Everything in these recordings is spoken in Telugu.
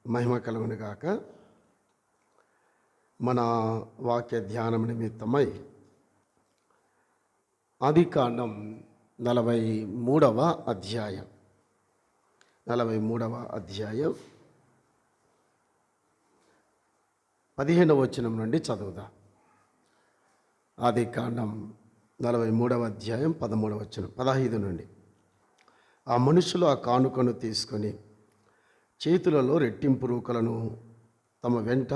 మహిమ కలుగును గాక. మన వాక్య ధ్యానం నిమిత్తమై ఆదికాండం 43వ అధ్యాయం 15వ వచనం నుండి చదువుదాం. ఆదికాండం 43వ అధ్యాయం 13వ వచనం 15 నుండి. ఆ మనుషులు ఆ కానుకను తీసుకొని చేతులలో రెట్టింపు రూకలను తమ వెంట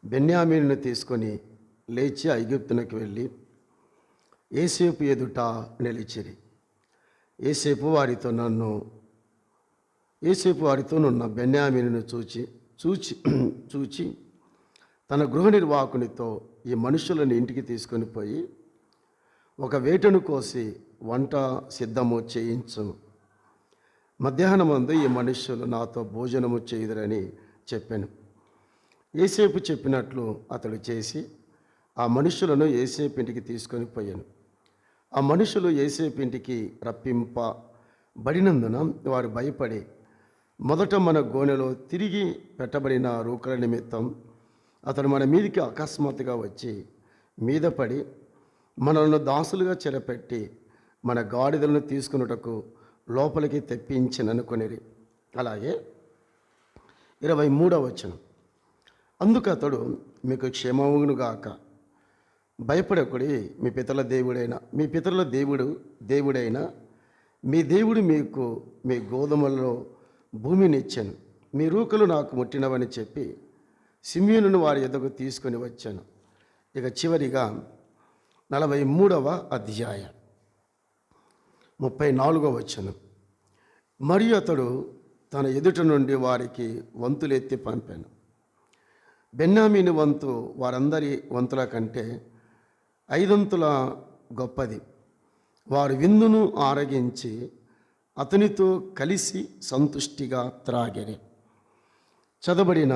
బెన్యామీనును తీసుకొని లేచి ఐగుప్తునకు వెళ్ళి యోసేపు ఎదుట నిలిచిరి. యోసేపు వారితో నున్న బెన్యామీనును చూచి తన గృహ నిర్వాహకునితో, ఈ మనుషులను ఇంటికి తీసుకొని పోయి ఒక వేటను కోసి వంట సిద్ధము చేయించుము. మధ్యాహ్నమందు ఈ మనుష్యులు నాతో భోజనము చేయుదురని చెప్పాను. యోసేపు చెప్పినట్లు అతడు చేసి ఆ మనుషులను యోసేపు ఇంటికి తీసుకొని పోయాను. ఆ మనుషులు యోసేపు ఇంటికి రప్పింపబడినందున వారు భయపడి మొదట మన గోనెలో తిరిగి పెట్టబడిన రూకల నిమిత్తం అతడు మన మీదికి అకస్మాత్తుగా వచ్చి మీద పడి మనల్ని దాసులుగా చెరపెట్టి మన గాడిదలను తీసుకున్నటకు లోపలికి తెప్పించననుకొనిరి. అలాగే 23వ వచనం. అందుకు అతడు, మీకు క్షేమమును గాక, భయపడకుడి, మీ పితరుల దేవుడైన మీ దేవుడు మీకు మీ గోధుమలలో భూమినిచ్చాను, మీ రూకలు నాకు ముట్టినవని చెప్పి సిమ్యోనును వారి ఎద్దకు తీసుకొని వచ్చాను. ఇక చివరిగా 43వ అధ్యాయం 34వ వచనం. మరియు అతడు తన ఎదుట నుండి వారికి వంతులెత్తి పంపాను. బెన్యామీను వంతు వారందరి వంతుల కంటే 5 వంతుల గొప్పది. వారు విందును ఆరగించి అతనితో కలిసి సంతుష్టిగా త్రాగిరి. చదవబడిన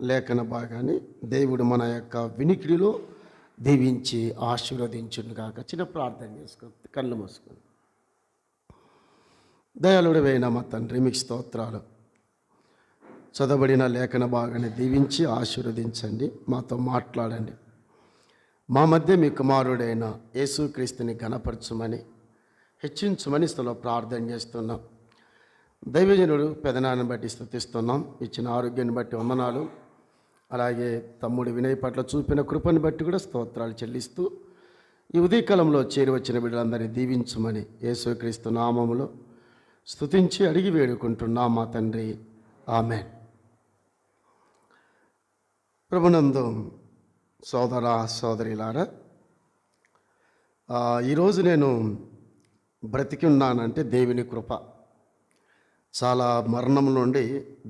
లేఖన భాగాన్ని దేవుడు మన యొక్క వినికిడిలో దీవించి ఆశీర్వదించునుగాక. చిన్న ప్రార్థన చేసుకో, కళ్ళు మూసుకొని. దయాళుడైన మా తండ్రి, మీకు స్తోత్రాలు. చదవబడిన లేఖన భాగాన్ని దీవించి ఆశీర్వదించండి, మాతో మాట్లాడండి. మా మధ్య మీ కుమారుడైన యేసుక్రీస్తుని ఘనపరచుమని, హెచ్చించమని స్థలో ప్రార్థన చేస్తున్నాం. దైవజనుడు పెదనాన్ని బట్టి స్తుతిస్తున్నాం. ఇచ్చిన ఆరోగ్యాన్ని బట్టి వందనాలు. అలాగే తమ్ముడు వినయ్ పట్ల చూపిన కృపను బట్టి కూడా స్తోత్రాలు చెల్లిస్తూ ఈ ఉదయకాలంలో చేరి వచ్చిన బిడ్డలందరినీ దీవించమని యేసుక్రీస్తు నామములో స్తుతించి అడిగి వేడుకుంటున్నాం మా తండ్రి, ఆమేన్. ప్రభునందు సోదర సోదరిలారా, ఈరోజు నేను బ్రతికి ఉన్నానంటే దేవుని కృప. చాలా మరణం నుండి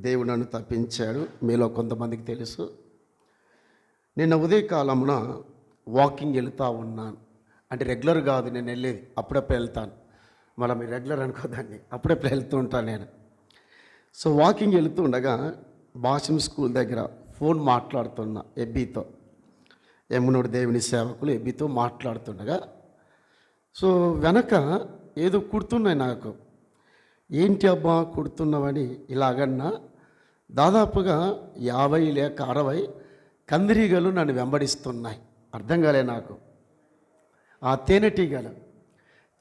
దేవుడు నన్ను తప్పించాడు. మీలో కొంతమందికి తెలుసు. నిన్న ఉదయకాలమున వాకింగ్ వెళుతూ ఉన్నాను. అంటే రెగ్యులర్ కాదు నేను వెళ్ళేది, అప్పుడప్పుడు వెళ్తాను. మళ్ళీ మీరు రెగ్యులర్ అనుకోదాన్ని, అప్పుడప్పుడు వెళ్తూ ఉంటాను నేను. సో వాకింగ్ వెళుతూ ఉండగా భాషం స్కూల్ దగ్గర ఫోన్ మాట్లాడుతున్నా ఎబ్బీతో, ఎమ్మనోడు దేవుని సేవకులు ఎబ్బీతో మాట్లాడుతుండగా సో వెనక ఏదో కుడుతున్నాయి నాకు. ఏంటి అబ్బా కుడుతున్నావని ఇలాగన్నా దాదాపుగా 50 లేక 60 కందిరీగలు నన్ను వెంబడిస్తున్నాయి. అర్థం కాలే నాకు. ఆ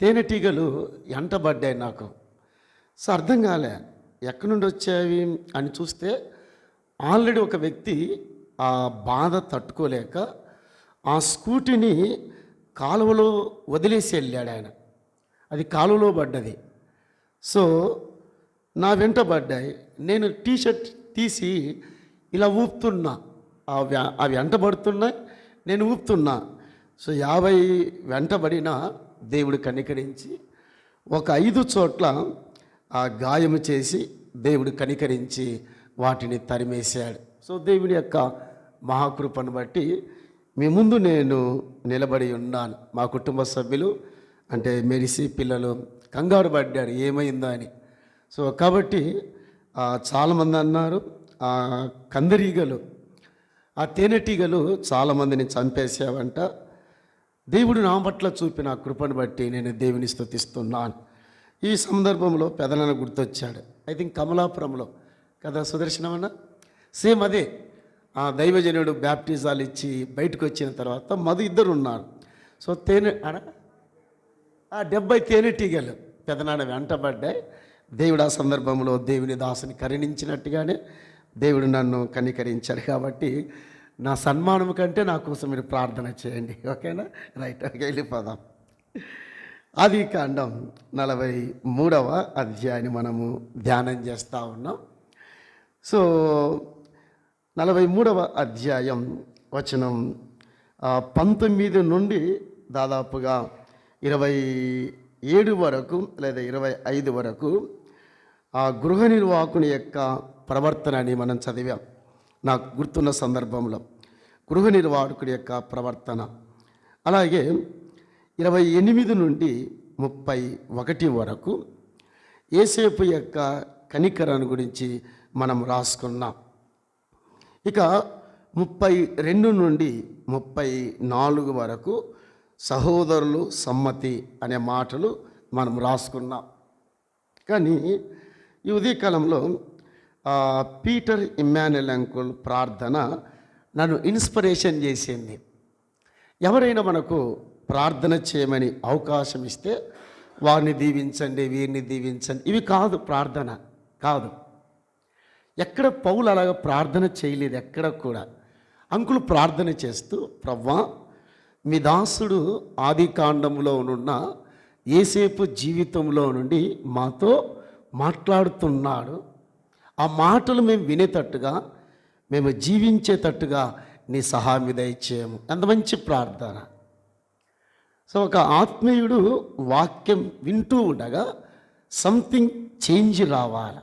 తేనెటీగలు ఎంటబడ్డాయి నాకు. సో అర్థం కాలే ఎక్కడి నుండి వచ్చావి అని చూస్తే ఆల్రెడీ ఒక వ్యక్తి ఆ బాధ తట్టుకోలేక ఆ స్కూటీని కాలువలో వదిలేసి వెళ్ళాడు ఆయన. అది కాలువలో పడ్డది. సో నా వెంట పడ్డాయి. నేను టీషర్ట్ తీసి ఇలా ఊపుతున్నా, అవి వెంటబడుతున్నాయి, నేను ఊపుతున్నా. సో 50 వెంటబడిన దేవుడు కనికరించి ఒక 5 చోట్ల ఆ గాయము చేసి దేవుడు కనికరించి వాటిని తరిమేశాడు. సో దేవుని యొక్క మహాకృపను బట్టి మీ ముందు నేను నిలబడి ఉన్నాను. మా కుటుంబ సభ్యులు అంటే మెరిసి పిల్లలు కంగారు పడ్డారు ఏమైందో అని. సో కాబట్టి చాలామంది అన్నారు ఆ కందిరీగలు, ఆ తేనెటీగలు చాలామందిని చంపేసావంట. దేవుడు నా పట్ల చూపిన కృపను బట్టి నేను దేవుని స్తుతిస్తున్నాను. ఈ సందర్భంలో పెదనాన్న గుర్తొచ్చాడు. ఐ థింక్ కమలాపురంలో కదా సుదర్శనమన్న, సేమ్ అదే ఆ దైవజనుడు బ్యాప్టిజాలు ఇచ్చి బయటకు వచ్చిన తర్వాత మధు ఇద్దరు ఉన్నారు. సో తేనె ఆడ 70 తేనెటీగలు పెదనాడ వెంటబడ్డాయి. దేవుడు ఆ సందర్భంలో దేవుని దాసుని కరుణించినట్టుగానే దేవుడు నన్ను కనికరించాడు. కాబట్టి నా సన్మానం కంటే నా కోసం మీరు ప్రార్థన చేయండి. ఓకేనా? రైట్, ఓకే, వెళ్ళిపోదాం. ఆది కాండం 43వ అధ్యాయాన్ని మనము ధ్యానం చేస్తూ ఉన్నాం. సో 43వ అధ్యాయం వచనం 19 నుండి దాదాపుగా 27 వరకు లేదా 25 వరకు ఆ గృహ నిర్వాహకుని యొక్క ప్రవర్తన అని మనం చదివాం. నాకు గుర్తున్న సందర్భంలో గృహ నిర్వాహకుడి యొక్క ప్రవర్తన. అలాగే 28 నుండి 31 వరకు యోసేపు యొక్క కనికరాన్ని గురించి మనం రాసుకున్నాం. ఇక 32 నుండి 34 వరకు సహోదరులు సమ్మతి అనే మాటలు మనం రాసుకున్నాం. కానీ ఈ ఉదయకాలంలో పీటర్ ఇమ్మాన్యుయల్ అంకుల్ ప్రార్థన నన్ను ఇన్స్పిరేషన్ చేసింది. ఎవరైనా మనకు ప్రార్థన చేయమని అవకాశం ఇస్తే వారిని దీవించండి, వీరిని దీవించండి, ఇవి కాదు ప్రార్థన, కాదు. ఎక్కడ పౌలు అలాగ ప్రార్థన చేయలేదు, ఎక్కడ కూడా. అంకులు ప్రార్థన చేస్తూ, ప్రవ్వా మీ దాసుడు ఆది కాండంలో ఉన్న యోసేపు జీవితంలో నుండి మాతో మాట్లాడుతున్నాడు. ఆ మాటలు మేము వినేటట్టుగా, మేము జీవించేటట్టుగా నీ సహాయం దయచేయము. అంత మంచి ప్రార్థన. సో ఒక ఆత్మీయుడు వాక్యం వింటూ ఉండగా సంథింగ్ చేంజ్ రావాలి.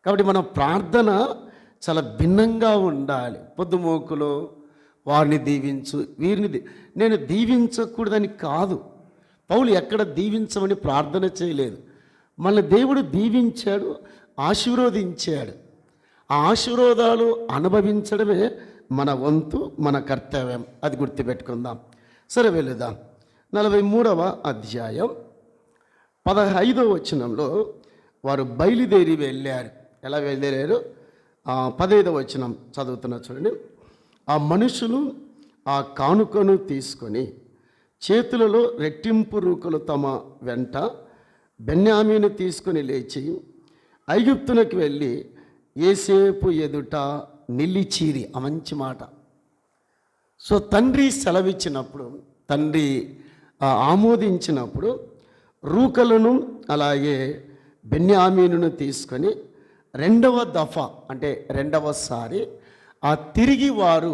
కాబట్టి మన ప్రార్థన చాలా భిన్నంగా ఉండాలి. పొద్దుమోకులు వారిని దీవించు, వీరిని నేను దీవించకూడదని కాదు. పౌలు ఎక్కడ దీవించమని ప్రార్థన చేయలేదు. మన దేవుడు దీవించాడు, ఆశీర్వదించాడు. ఆ ఆశీర్వాదాలు అనుభవించడమే మన వంతు, మన కర్తవ్యం. అది గుర్తుపెట్టుకుందాం. సరే, వెళుదాం. 43వ అధ్యాయం 15వ వచనంలో వారు బయలుదేరి వెళ్ళారు. ఎలా వెళ్ళారు? 15వ వచనం చదువుతున్నా చూడండి. ఆ మనుషులు ఆ కానుకను తీసుకొని చేతులలో రెట్టింపు రూకలు తమ వెంట బెన్యామీను తీసుకొని లేచి ఐగుప్తునకు వెళ్ళి యోసేపు ఎదుట నిలిచిరి. ఆ మంచి మాట. సో తండ్రి సెలవిచ్చినప్పుడు, తండ్రి ఆమోదించినప్పుడు రూకలను అలాగే బెన్యామీనును తీసుకొని రెండవ దఫా అంటే రెండవసారి తిరిగి వారు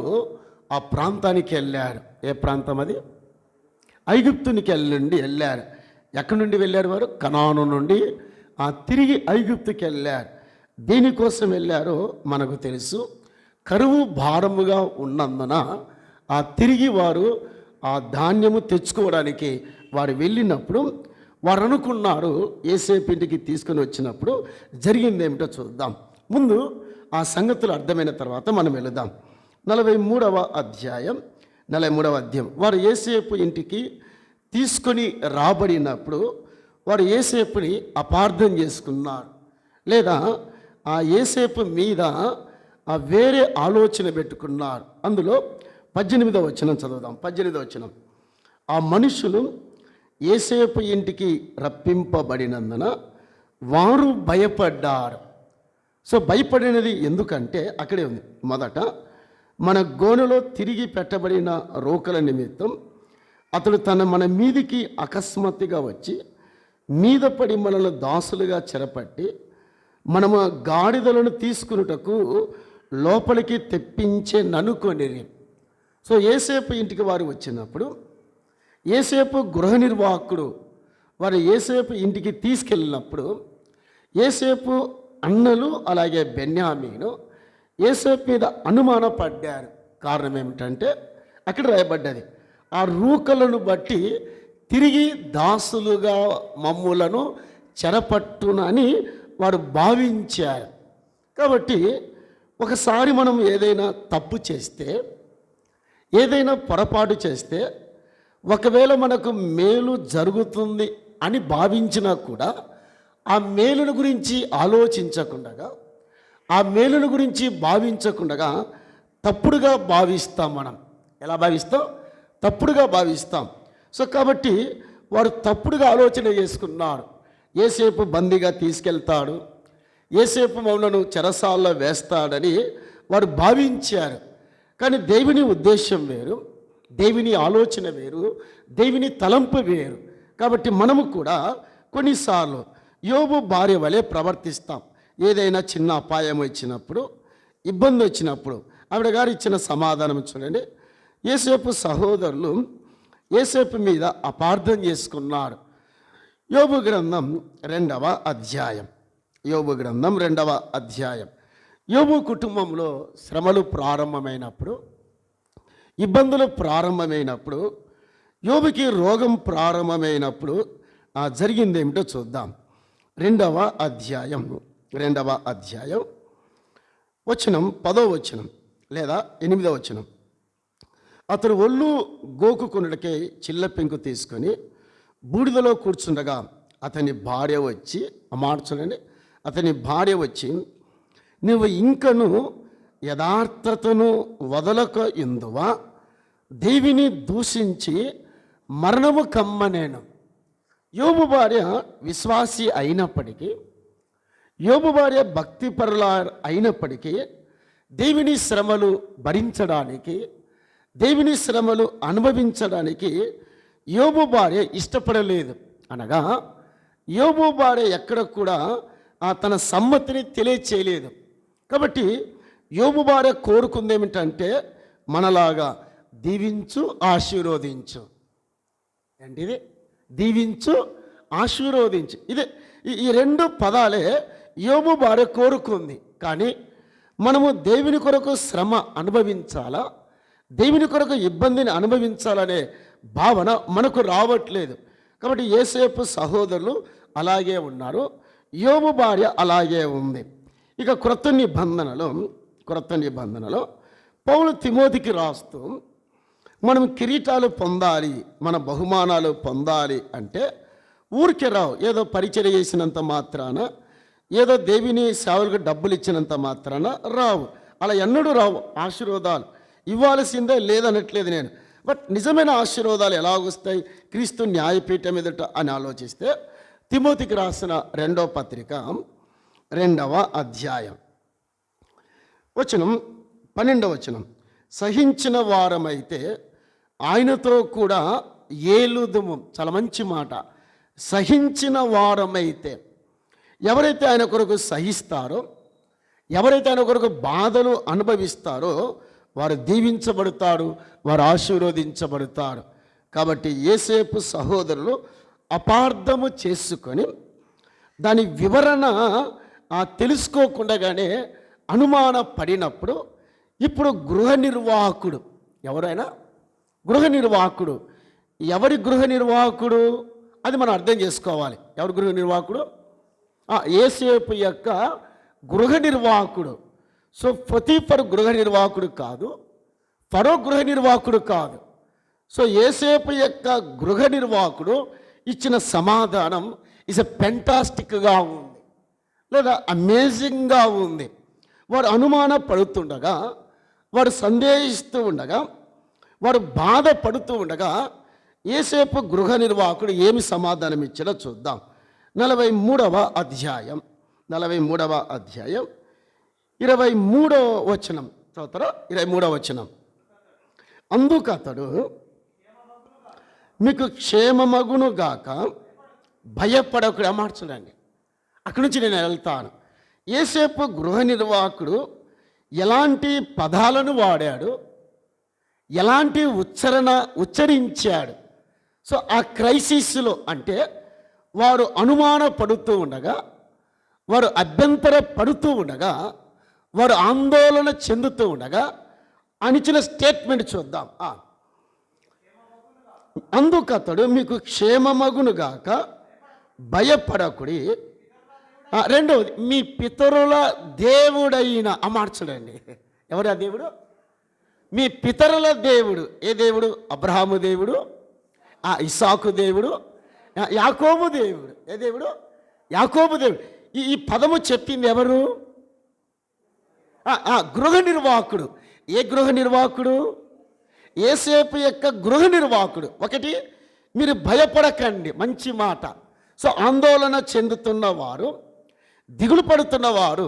ఆ ప్రాంతానికి వెళ్ళారు. ఏ ప్రాంతం అది? ఐగుప్తునికి వెళ్ళారు. ఎక్కడి నుండి వెళ్ళారు వారు? కనాను నుండి తిరిగి ఐగుప్తుకి వెళ్ళారు. దేనికోసం వెళ్ళారో మనకు తెలుసు. కరువు భారముగా ఉన్నందున తిరిగి వారు ఆ ధాన్యము తెచ్చుకోవడానికి వారు వెళ్ళినప్పుడు వారు అనుకున్నారు యోసేపు ఇంటికి తీసుకొని వచ్చినప్పుడు జరిగింది ఏమిటో చూద్దాం. ముందు ఆ సంగతులు అర్థమైన తర్వాత మనం వెళుదాం. 43వ అధ్యాయం వారు యోసేపు ఇంటికి తీసుకొని రాబడినప్పుడు వారు యోసేపుని అపార్థం చేసుకున్నారు, లేదా ఆ యోసేపు మీద వేరే ఆలోచన పెట్టుకున్నారు. అందులో 18వ వచనం చదువుదాం. 18వ వచనం. ఆ మనుషులు యోసేపు ఇంటికి రప్పింపబడినందున వారు భయపడ్డారు. సో భయపడినది ఎందుకంటే అక్కడే ఉంది. మొదట మన గోనెలో తిరిగి పెట్టబడిన రోకల నిమిత్తం అతడు మన మీదికి అకస్మాత్తుగా వచ్చి మీద పడి మనల్ని దాసులుగా చెరపట్టి మనము గాడిదలను తీసుకున్నటకు లోపలికి తెప్పించేననుకొని. సో యోసేపు ఇంటికి వారు వచ్చినప్పుడు యోసేపు గృహ నిర్వాహకుడు వారు యోసేపు ఇంటికి తీసుకెళ్ళినప్పుడు యోసేపు అన్నలు అలాగే బెన్యామీను యోసేపు మీద అనుమానపడ్డారు. కారణం ఏమిటంటే అక్కడ రాయబడ్డది, ఆ రూకలను బట్టి తిరిగి దాసులుగా మమ్ములను చెరపట్టునని వారు భావించారు. కాబట్టి ఒకసారి మనం ఏదైనా తప్పు చేస్తే, ఏదైనా పొరపాటు చేస్తే, ఒకవేళ మనకు మేలు జరుగుతుంది అని భావించినా కూడా ఆ మేలును గురించి ఆలోచించకుండా ఆ మేలును గురించి భావించకుండా తప్పుడుగా భావిస్తాం. మనం ఎలా భావిస్తాం? తప్పుడుగా భావిస్తాం. సో కాబట్టి వారు తప్పుడుగా ఆలోచన చేసుకున్నారు. యేసేపు బందీగా తీసుకెళ్తాడు, యేసేపు మమ్మలను చెరసాల్లో వేస్తాడని వారు భావించారు. కానీ దేవుని ఉద్దేశం వేరు, దేవుని ఆలోచన వేరు, దేవుని తలంపు వేరు. కాబట్టి మనము కూడా కొన్నిసార్లు యోబు భార్య వలె ప్రవర్తిస్తాం. ఏదైనా చిన్న అపాయం వచ్చినప్పుడు, ఇబ్బంది వచ్చినప్పుడు ఆవిడ గారు ఇచ్చిన సమాధానం చూడండి. యేసేపు సహోదరులు యేసేపు మీద అపార్థం చేసుకున్నారు. యోబు గ్రంథం 2వ అధ్యాయం. యోబు గ్రంథం 2వ అధ్యాయం. యోబు కుటుంబంలో శ్రమలు ప్రారంభమైనప్పుడు, ఇబ్బందులు ప్రారంభమైనప్పుడు, యోబుకి రోగం ప్రారంభమైనప్పుడు జరిగింది ఏమిటో చూద్దాం. 2వ అధ్యాయం వచనం 10వ వచనం లేదా 8వ వచనం. అతడు ఒళ్ళు గోకుకొనుటకై చిల్ల పెంకు తీసుకొని బూడిదలో కూర్చుండగా అతని భార్య వచ్చి, చూడండి, అతని భార్య వచ్చి, నువ్వు ఇంకను యథార్థతను వదలక ఎందువా? దేవిని దూషించి మరణము కమ్మనేను. యోబు భార్య విశ్వాసి అయినప్పటికీ, యోబు భార్య భక్తిపరుల అయినప్పటికీ, దేవుని శ్రమలు భరించడానికి, దేవుని శ్రమలు అనుభవించడానికి యోబు భార్య ఇష్టపడలేదు. అనగా యోబు భార్య ఎక్కడ కూడా తన సమ్మతిని తెలియచేయలేదు. కాబట్టి యోబు భార్య కోరుకుంది ఏమిటంటే, మనలాగా దీవించు ఆశీర్వదించు. ఏంటిది? దీవించు ఆశీర్వదించు. ఇదే ఈ 2 పదాలే యోబు భార్య కోరుకుంది. కానీ మనము దేవుని కొరకు శ్రమ అనుభవించాలా, దేవుని కొరకు ఇబ్బందిని అనుభవించాలనే భావన మనకు రావట్లేదు. కాబట్టి యేసేపు సహోదరులు అలాగే ఉన్నారు, యోబు భార్య అలాగే ఉంది. ఇక క్రొత్త నిబంధనలో పౌలు తిమోతికి రాస్తూ, మనం కిరీటాలు పొందాలి, మన బహుమానాలు పొందాలి అంటే ఊరికే రావు. ఏదో పరిచర్య చేసినంత మాత్రాన, ఏదో దేవుని సేవలకు డబ్బులు ఇచ్చినంత మాత్రాన రావు. అలా ఎన్నడూ రావు. ఆశీర్వాదాలు ఇవ్వాల్సిందే లేదనట్లేదు నేను. బట్ నిజమైన ఆశీర్వాదాలు ఎలాగొస్తాయి? క్రీస్తు న్యాయపీఠం ఎదుట అని ఆలోచిస్తే, తిమోతికి రాసిన 2వ పత్రిక 2వ అధ్యాయం వచనం 12వ వచనం. సహించిన వారమైతే ఆయనతో కూడా ఏలుదుము. చాలా మంచి మాట. సహించిన వారమైతే, ఎవరైతే ఆయన కొరకు సహిస్తారో, ఎవరైతే ఆయన కొరకు బాధలు అనుభవిస్తారో వారు దీవించబడతారు, వారు ఆశీర్వదించబడతారు. కాబట్టి యేసేపు సహోదరులు అపార్థము చేసుకొని దాని వివరణ తెలుసుకోకుండానే అనుమాన పడినప్పుడు, ఇప్పుడు గృహ నిర్వాహకుడు, ఎవరైనా గృహ నిర్వాహకుడు, ఎవరి గృహ నిర్వాహకుడు అది మనం అర్థం చేసుకోవాలి. ఎవరి గృహ నిర్వాహకుడు? యేసేపు యొక్క గృహ నిర్వాహకుడు. సో పొతీఫరు గృహ నిర్వాహకుడు కాదు, ఫరో గృహ నిర్వాహకుడు కాదు. సో యేసేపు యొక్క గృహ నిర్వాహకుడు ఇచ్చిన సమాధానం ఇస్ ఫెంటాస్టిక్గా ఉంది, లేదా అమేజింగ్గా ఉంది. వారు అనుమాన పడుతుండగా, వారు సందేహిస్తూ ఉండగా, వారు బాధపడుతూ ఉండగా యేసేపు గృహ నిర్వాహకుడు ఏమి సమాధానం ఇచ్చాడో చూద్దాం. 43వ అధ్యాయం 23వ వచనం చదువుతారా? 23వ వచనం. అందుకు అతడు, మీకు క్షేమమగును గాక, భయపడకుడు. మార్చండి, అక్కడి నుంచి నేను వెళ్తాను. యేసేపు గృహ నిర్వాహకుడు ఎలాంటి పదాలను వాడాడు, ఎలాంటి ఉచ్చరించాడు. సో ఆ క్రైసిస్లో, అంటే వారు అనుమాన పడుతూ ఉండగా, వారు అభ్యంతర పడుతూ ఉండగా, వారు ఆందోళన చెందుతూ ఉండగా అనిచిన స్టేట్మెంట్ చూద్దాం. అందుకతడు మీకు క్షేమమగునుగాక భయపడకుడి. రెండవది, మీ పితరుల దేవుడైన. మార్చడండి, ఎవరు ఆ దేవుడు? మీ పితరుల దేవుడు. ఏ దేవుడు? అబ్రహాము దేవుడు, ఇస్సాకు దేవుడు, యాకోబు దేవుడు. ఏ దేవుడు? యాకోబు దేవుడు. ఈ పదము చెప్పింది ఎవరు? గృహ నిర్వాహకుడు. ఏ గృహ నిర్వాహకుడు? యేసేపు యొక్క గృహ నిర్వాహకుడు. ఒకటి, మీరు భయపడకండి, మంచి మాట. సో ఆందోళన చెందుతున్నవారు, దిగులు పడుతున్నవారు,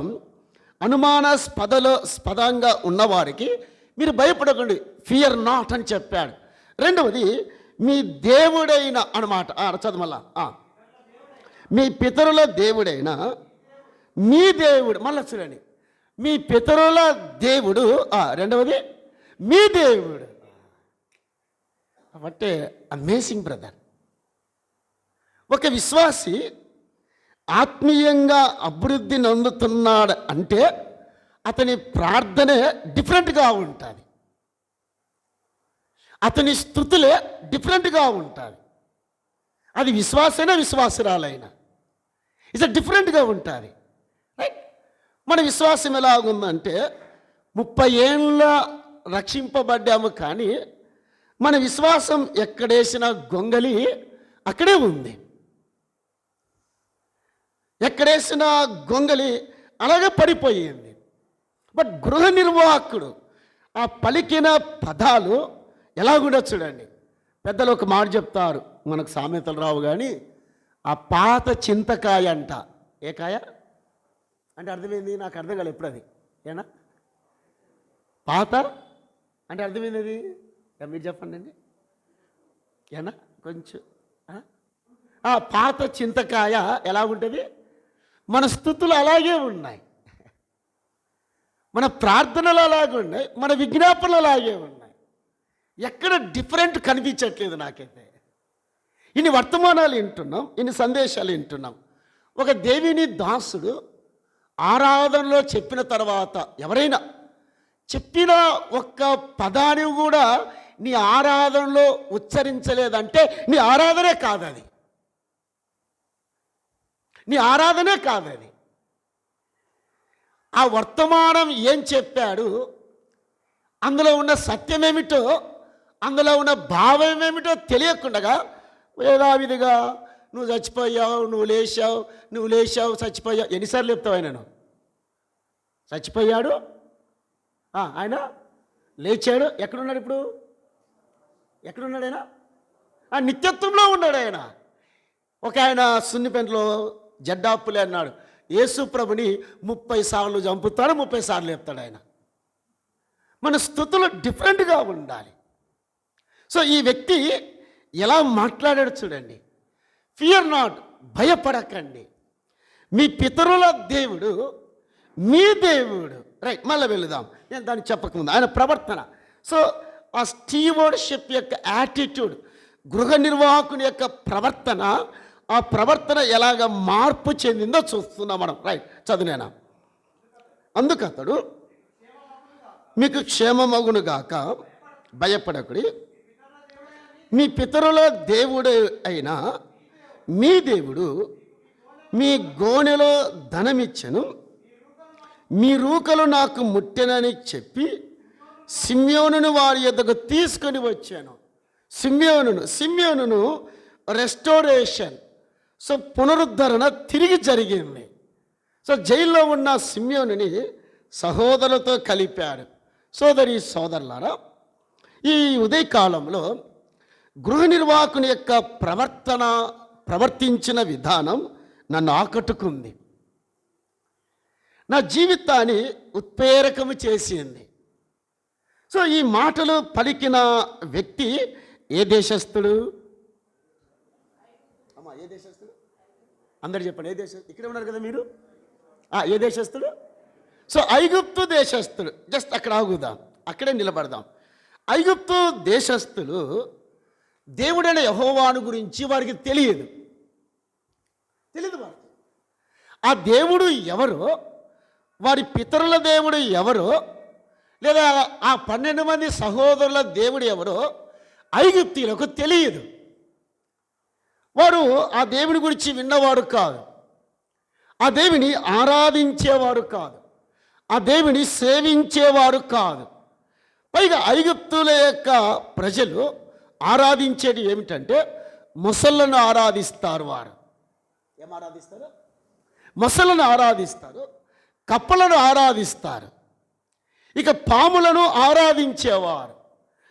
అనుమానాస్పదంగా ఉన్నవారికి మీరు భయపడకండి, ఫియర్ నాట్ అని చెప్పాడు. రెండవది, మీ దేవుడైన అన్నమాట. చదవమల్లా, మీ పితరుల దేవుడైన మీ దేవుడు. మళ్ళీ చూడండి, మీ పితరుల దేవుడు. రెండవది, మీ దేవుడు. అంటే అమేజింగ్ బ్రదర్. ఒక విశ్వాసి ఆత్మీయంగా అభివృద్ధి నొందుతున్నాడు అంటే అతని ప్రార్థనే డిఫరెంట్గా ఉంటుంది, అతని స్థుతులే డిఫరెంట్గా ఉంటుంది. అది విశ్వాసైనా విశ్వాసురాలైనా ఇది డిఫరెంట్గా ఉంటుంది. రైట్? మన విశ్వాసం ఎలాగుందంటే 30 ఏళ్ళ రక్షింపబడ్డాము, కానీ మన విశ్వాసం ఎక్కడేసిన గొంగలి అక్కడే ఉంది. ఎక్కడేసిన గొంగలి అలాగే పడిపోయింది. బట్ గృహ నిర్వాహకుడు ఆ పలికిన పదాలు ఎలాగుండో చూడండి. పెద్దలు ఒక మాట చెప్తారు, మనకు సామెతలు రావు కానీ, ఆ పాత చింతకాయ అంట. ఏ కాయ అంటే అర్థమైంది? నాకు అర్థం కాలేదు ఎప్పుడు అది. ఏనా పాత అంటే అర్థమైంది అది? మీరు చెప్పండి అండి. ఏనా కొంచెం పాత చింతకాయ ఎలా ఉంటుంది? మన స్థుతులు అలాగే ఉన్నాయి, మన ప్రార్థనలు అలాగే ఉన్నాయి, మన విజ్ఞాపనలు అలాగే ఉన్నాయి. ఎక్కడ డిఫరెంట్ కనిపించట్లేదు నాకైతే. ఇన్ని వర్తమానాలు వింటున్నాం, ఇన్ని సందేశాలు వింటున్నాం. ఒక దేవుని దాసుడు ఆరాధనలో చెప్పిన తర్వాత ఎవరైనా చెప్పిన ఒక్క పదాన్ని కూడా నీ ఆరాధనలో ఉచ్చరించలేదంటే నీ ఆరాధనే కాదది, నీ ఆరాధనే కాదది. ఆ వర్తమానం ఏం చెప్పాడు, అందులో ఉన్న సత్యమేమిటో, అందులో ఉన్న భావం ఏమిటో తెలియకుండా యథావిధిగా నువ్వు చచ్చిపోయావు, నువ్వు లేచావు, చచ్చిపోయావు. ఎన్నిసార్లు చెప్తావు? ఆయనను చచ్చిపోయాడు, ఆయన లేచాడు. ఎక్కడున్నాడు ఇప్పుడు? ఎక్కడున్నాడు ఆయన? నిత్యత్వంలో ఉన్నాడు ఆయన. ఒక ఆయన సున్నిపెంటలో జడ్డాపులే అన్నాడు, యేసు ప్రభుని 30 సార్లు చంపుతాడు, 30 సార్లు చెప్తాడు ఆయన. మన స్థుతులు డిఫరెంట్గా ఉండాలి. సో ఈ వ్యక్తి ఎలా మాట్లాడాడు చూడండి. ఫియర్ నాట్, భయపడకండి, మీ పితరుల దేవుడు మీ దేవుడు. రైట్, మళ్ళీ వెళుదాం. నేను దాన్ని చెప్పకముందు ఆయన ప్రవర్తన. సో ఆ స్టీవర్డ్షిప్ యొక్క యాటిట్యూడ్, గృహ నిర్వాహకుని యొక్క ప్రవర్తన, ఆ ప్రవర్తన ఎలాగ మార్పు చెందిందో చూస్తున్నాం మనం. రైట్, చదువునేనా. అందుకతడు మీకు క్షేమమగును గాక, భయపడకుడి, మీ పితరుల దేవుడు అయిన మీ దేవుడు మీ గోనెలో ధనమిచ్చెను, మీ రూకలు నాకు ముట్టెనని చెప్పి సిమ్యోనును వారి యొద్దకు తీసుకొని వచ్చాను. సిమ్యోనును రెస్టోరేషన్, సో పునరుద్ధరణ తిరిగి జరిగింది. సో జైల్లో ఉన్న సిమ్యోనుని సహోదరులతో కలిపాడు. సోదరులారా, ఈ ఉదయకాలంలో గృహ నిర్వాహకుని యొక్క ప్రవర్తించిన విధానం నన్ను ఆకట్టుకుంది, నా జీవితాన్ని ఉత్ప్రేరకము చేసింది. సో ఈ మాటలు పలికిన వ్యక్తి ఏ దేశస్థుడు? ఏ దేశస్థుడు? అందరు చెప్పండి, ఏ దేశం? ఇక్కడే ఉన్నారు కదా మీరు. ఏ దేశస్థుడు? సో ఐగుప్తు దేశస్థుడు. జస్ట్ అక్కడ ఆగుదాం, అక్కడే నిలబడదాం. ఐగుప్తు దేశస్థులు దేవుడైన యెహోవాను గురించి వారికి తెలియదు వారికి. ఆ దేవుడు ఎవరో, వారి పితరుల దేవుడు ఎవరో, లేదా ఆ 12 మంది సహోదరుల దేవుడు ఎవరో ఐగుప్తీయులకు తెలియదు. వారు ఆ దేవుని గురించి విన్నవారు కాదు, ఆ దేవుని ఆరాధించేవారు కాదు, ఆ దేవుని సేవించేవారు కాదు. పైగా ఐగుప్తుల యొక్క ప్రజలు ఆరాధించేది ఏమిటంటే మొసళ్ళను ఆరాధిస్తారు. వారు ఏం ఆరాధిస్తారు? మొసళ్ళను ఆరాధిస్తారు, కప్పలను ఆరాధిస్తారు. ఇక పాములను ఆరాధించేవారు.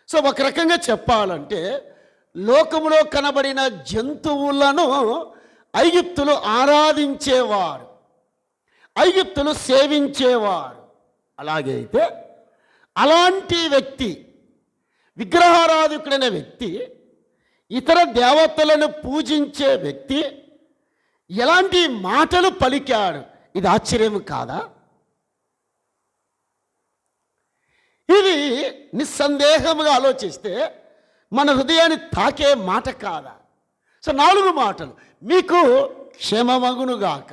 సో ఒక రకంగా చెప్పాలంటే లోకములో కనబడిన జంతువులను ఐగుప్తులు ఆరాధించేవారు, ఐగుప్తులు సేవించేవారు. అలాగే అయితే అలాంటి వ్యక్తి, విగ్రహారాధికుడైన వ్యక్తి, ఇతర దేవతలను పూజించే వ్యక్తి ఎలాంటి మాటలు పలికాడు? ఇది ఆశ్చర్యం కాదా? ఇది నిస్సందేహముగా ఆలోచిస్తే మన హృదయాన్ని తాకే మాట కాదా? సో 4 మాటలు. మీకు క్షేమమగునుగాక.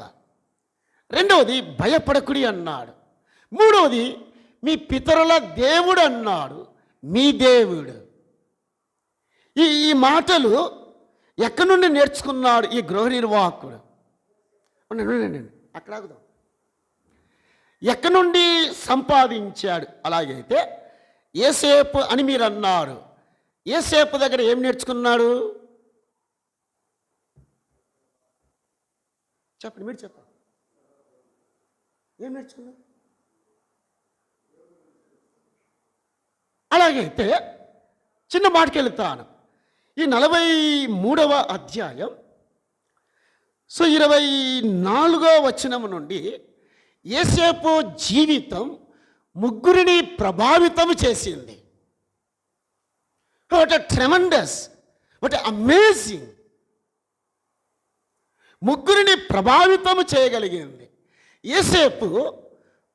రెండవది భయపడకుడి అన్నాడు. మూడవది మీ పితరుల దేవుడు అన్నాడు, మీ దేవుడు. ఈ మాటలు ఎక్కడి నుండి నేర్చుకున్నాడు ఈ గృహ నిర్వాహకుడు? అక్కడ ఆగుదాం. ఎక్కడి నుండి సంపాదించాడు? అలాగైతే యోసేపు అని మీరు అన్నారు. యోసేపు దగ్గర ఏం నేర్చుకున్నాడు? చెప్పండి, మీరు చెప్పండి. ఏం నేర్చుకున్నాడు? అలాగైతే చిన్న మాటకి వెళుతాను. ఈ 43వ అధ్యాయం 24వ వచనం నుండి యోసేపు జీవితం ముగ్గురిని ప్రభావితం చేసింది. What a tremendous, what a amazing. ముగ్గురిని ప్రభావితం చేయగలిగింది. యోసేపు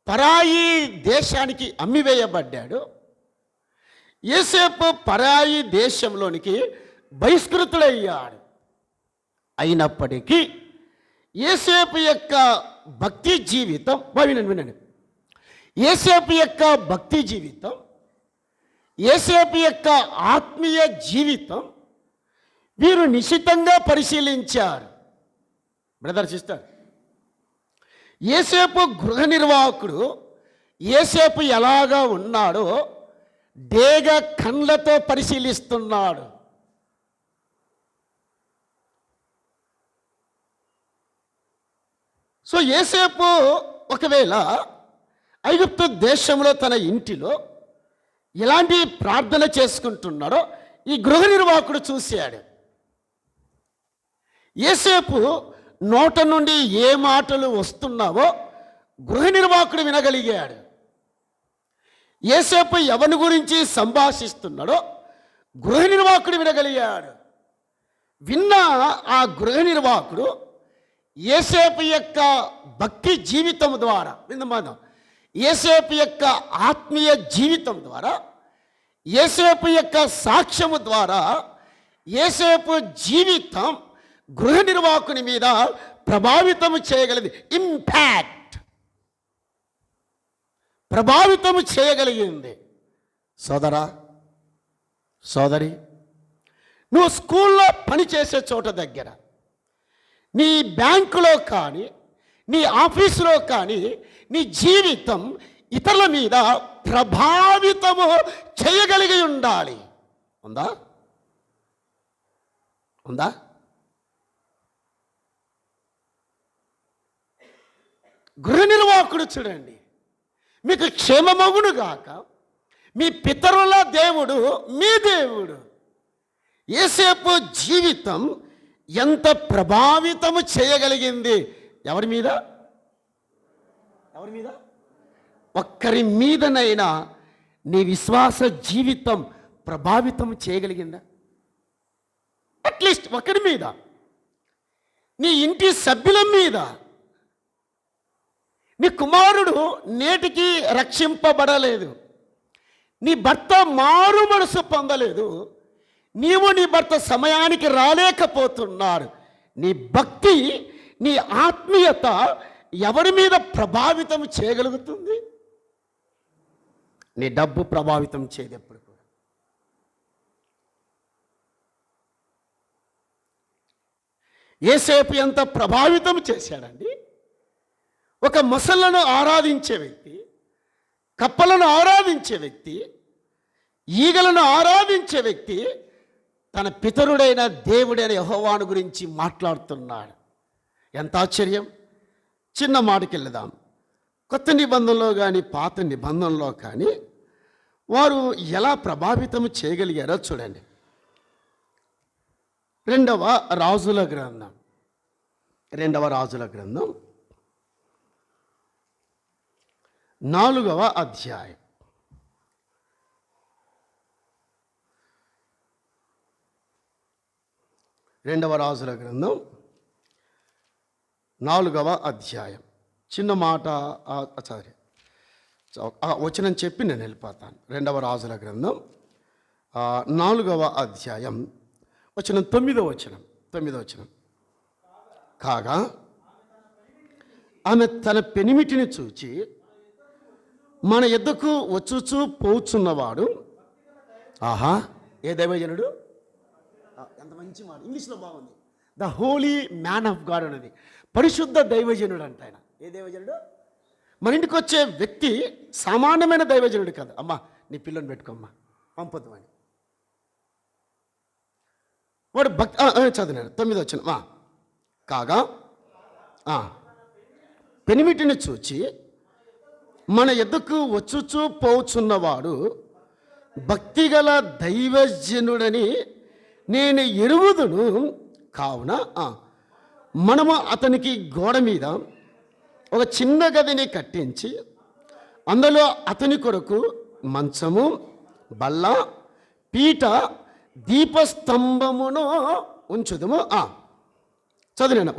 పరాయి దేశానికి అమ్మివేయబడ్డాడు. యోసేపు పరాయి దేశంలోనికి బహిష్కృతుడయ్యాడు. అయినప్పటికీ యోసేపు యొక్క భక్తి జీవితం, వినండి, యోసేపు యొక్క భక్తి జీవితం, యోసేపు యొక్క ఆత్మీయ జీవితం వీరు నిశితంగా పరిశీలించారు. బ్రదర్, సిస్టర్, యోసేపు గృహ నిర్వాహకుడు యోసేపు ఎలాగా ఉన్నాడో డేగ కళ్ళతో పరిశీలిస్తున్నాడు. సో యోసేపు ఒకవేళ ఐగుప్తు దేశంలో తన ఇంటిలో ఎలాంటి ప్రార్థన చేసుకుంటున్నాడో ఈ గృహ నిర్వాహకుడు చూశాడు. యోసేపు నోట నుండి ఏ మాటలు వస్తున్నావో గృహ నిర్వాహకుడు వినగలిగాడు. యోసేపు ఎవరి గురించి సంభాషిస్తున్నాడో గృహ నిర్వాహకుడు వినగలిగాడు. విన్న ఆ గృహ నిర్వాహకుడు యోసేపు యొక్క భక్తి జీవితం ద్వారా, యోసేపు యొక్క ఆత్మీయ జీవితం ద్వారా, యోసేపు యొక్క సాక్ష్యము ద్వారా యోసేపు జీవితం గృహ నిర్వాహకుని మీద ప్రభావితం చేయగలిగింది. ఇంపాక్ట్, ప్రభావితం చేయగలిగింది. సోదరా, సోదరి, నువ్వు స్కూల్లో పనిచేసే చోట దగ్గర, నీ బ్యాంకులో కానీ, నీ ఆఫీసులో కానీ నీ జీవితం ఇతరుల మీద ప్రభావితము చేయగలిగి ఉండాలి. ఉందా? ఉందా? గృహ నిర్వాహకుడు చూడండి, మీకు క్షేమమగును గాక, మీ పితరుల దేవుడు మీ దేవుడు. యోసేపు జీవితం ఎంత ప్రభావితము చేయగలిగింది? ఎవరి మీద? ఎవరి మీద? ఒక్కరి మీదనైనా నీ విశ్వాస జీవితం ప్రభావితం చేయగలిగిందా? అట్లీస్ట్ ఒకరి మీద, నీ ఇంటి సభ్యుల మీద. నీ కుమారుడు నేటికి రక్షింపబడలేదు, నీ భర్త మారు మనసు పొందలేదు, నీవు నీ భర్త సమయానికి రాలేకపోతున్నారు. నీ భక్తి, నీ ఆత్మీయత ఎవరి మీద ప్రభావితం చేయగలుగుతుంది? నీ డబ్బు ప్రభావితం చేయదు ఎప్పుడు కూడా. యోసేపు ఎంత ప్రభావితం చేశాడండి? ఒక మొసళ్ళను ఆరాధించే వ్యక్తి, కప్పలను ఆరాధించే వ్యక్తి, ఈగలను ఆరాధించే వ్యక్తి తన పితరుడైన దేవుడైన యెహోవాను గురించి మాట్లాడుతున్నాడు. ఎంత ఆశ్చర్యం! చిన్న మాటకి వెళ్దాం. కొత్త నిబంధనలో కానీ పాత నిబంధనలో కానీ వారు ఎలా ప్రభావితం చేయగలిగారో చూడండి. రెండవ రాజుల గ్రంథం 4వ అధ్యాయం. రెండవ రాజుల గ్రంథం 4వ అధ్యాయం. చిన్న మాట సారీ, వచనం చెప్పి నేను వెళ్ళిపోతాను. రెండవ రాజుల గ్రంథం 4వ అధ్యాయం వచనం 9వ వచనం. కాగా ఆమె తన పెనిమిటిని చూచి మన యొద్దకు వచ్చుచూ పోచున్నవాడు. ఆహా, ఏ దైవజనుడు! ఎంత మంచి మాట, ఇంగ్లీష్లో బాగుంది. The Holi man of God అనేది పరిశుద్ధ దైవజనుడు అంట ఆయన. ఏ దైవజనుడు? మన ఇంటికి వచ్చే వ్యక్తి సామాన్యమైన దైవజనుడు కాదు. అమ్మా నీ పిల్లని పెట్టుకోమ్మా పంపొద్దు అని వాడు చదివాడు. 9వ వచనం. కాగా పెనిమిటిని చూచి మన యొద్దకు వచ్చుచూ పోచున్నవాడు భక్తిగల దైవజనుడని నేను ఎరుగుదును. కావున మనము అతనికి గోడ మీద ఒక చిన్న గదిని కట్టించి అందులో అతని కొరకు మంచము, బల్ల, పీట, దీపస్తంభమును ఉంచుదుము.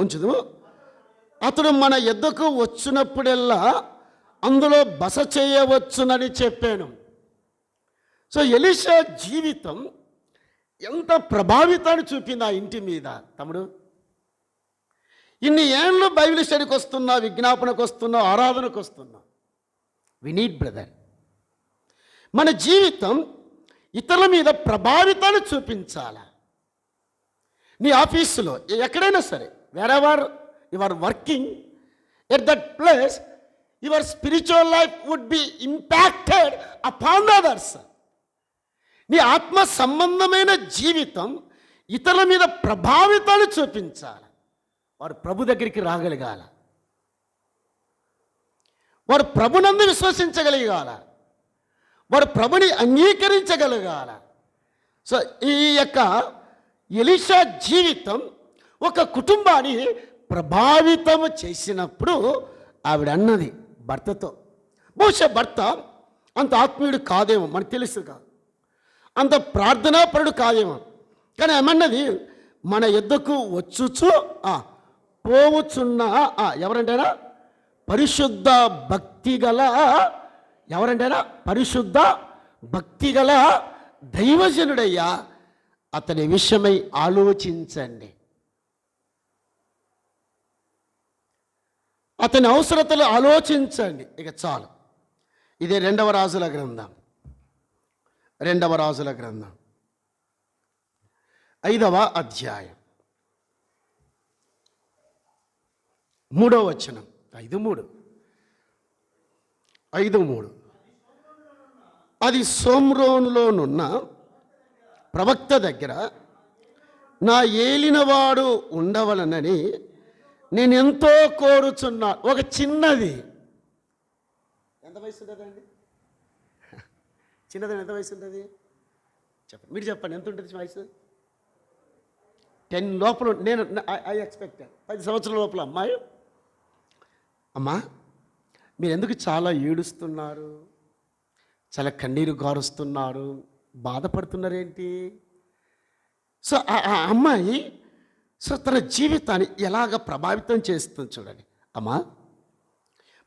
ఉంచుదుము. అతడు మన యొద్దకు వచ్చినప్పుడల్లా అందులో బస చేయవచ్చునని చెప్పాను. సో ఎలీషా జీవితం ఎంత ప్రభావితాన్ని చూపింది ఆ ఇంటి మీద. తమ్ముడు, ఇన్ని ఏళ్ళు బైబిల్ స్టడీకి వస్తున్నా, విజ్ఞాపనకు వస్తున్నా, ఆరాధనకు వస్తున్నా. వి నీడ్ బ్రదర్, మన జీవితం ఇతరుల మీద ప్రభావితాన్ని చూపించాలి. నీ ఆఫీసులో ఎక్కడైనా సరే, wherever you are working, at that place your spiritual life would be impacted upon others. నీ ఆత్మ సంబంధమైన జీవితం ఇతరుల మీద ప్రభావితాన్ని చూపించాలి. వారు ప్రభు దగ్గరికి రాగలిగాల, వారు ప్రభునందు విశ్వసించగలిగాల, వారు ప్రభుని అంగీకరించగలగాల. సో ఈ యొక్క ఎలీషా జీవితం ఒక కుటుంబాన్ని ప్రభావితం చేసినప్పుడు ఆవిడ అన్నది భర్తతో, బహుశా భర్త అంత ఆత్మీయుడు కాదేమో, మనకు తెలుసు కాదు, అంత ప్రార్థనాపరుడు కాదేమో, కానీ ఏమన్నది, మన యొద్దకు వచ్చుచు పోవచ్చున్న ఎవరంటేనా పరిశుద్ధ భక్తి గల, ఎవరంటేనా పరిశుద్ధ భక్తి గల దైవజనుడయ్యా, అతని విషయమై ఆలోచించండి, అతని అవసరతలు ఆలోచించండి. ఇక చాలు. ఇదే రెండవ రాజుల గ్రంథం 5వ అధ్యాయం 3వ వచనం. 5:3. అది సోమ్రోనులోనున్న ప్రవక్త దగ్గర నా ఏలినవాడు ఉండవలనని నేను ఎంతో కోరుచున్నా. ఒక చిన్నది, ఎంత వయసు ఉంటుందండి? చిన్నదని ఎంత వయసు ఉంటుంది చెప్పండి, మీరు చెప్పండి, ఎంత ఉంటుంది వయసు? 10 లోపల. నేను ఐ ఎక్స్పెక్ట్ 10 సంవత్సరాల లోపల అమ్మాయి. అమ్మా మీరు ఎందుకు చాలా ఏడుస్తున్నారు, చాలా కన్నీరు గారుస్తున్నారు, బాధపడుతున్నారేంటి? సో ఆ అమ్మాయి తన జీవితాన్ని ఎలాగ ప్రభావితం చేస్తుంది చూడండి. అమ్మా,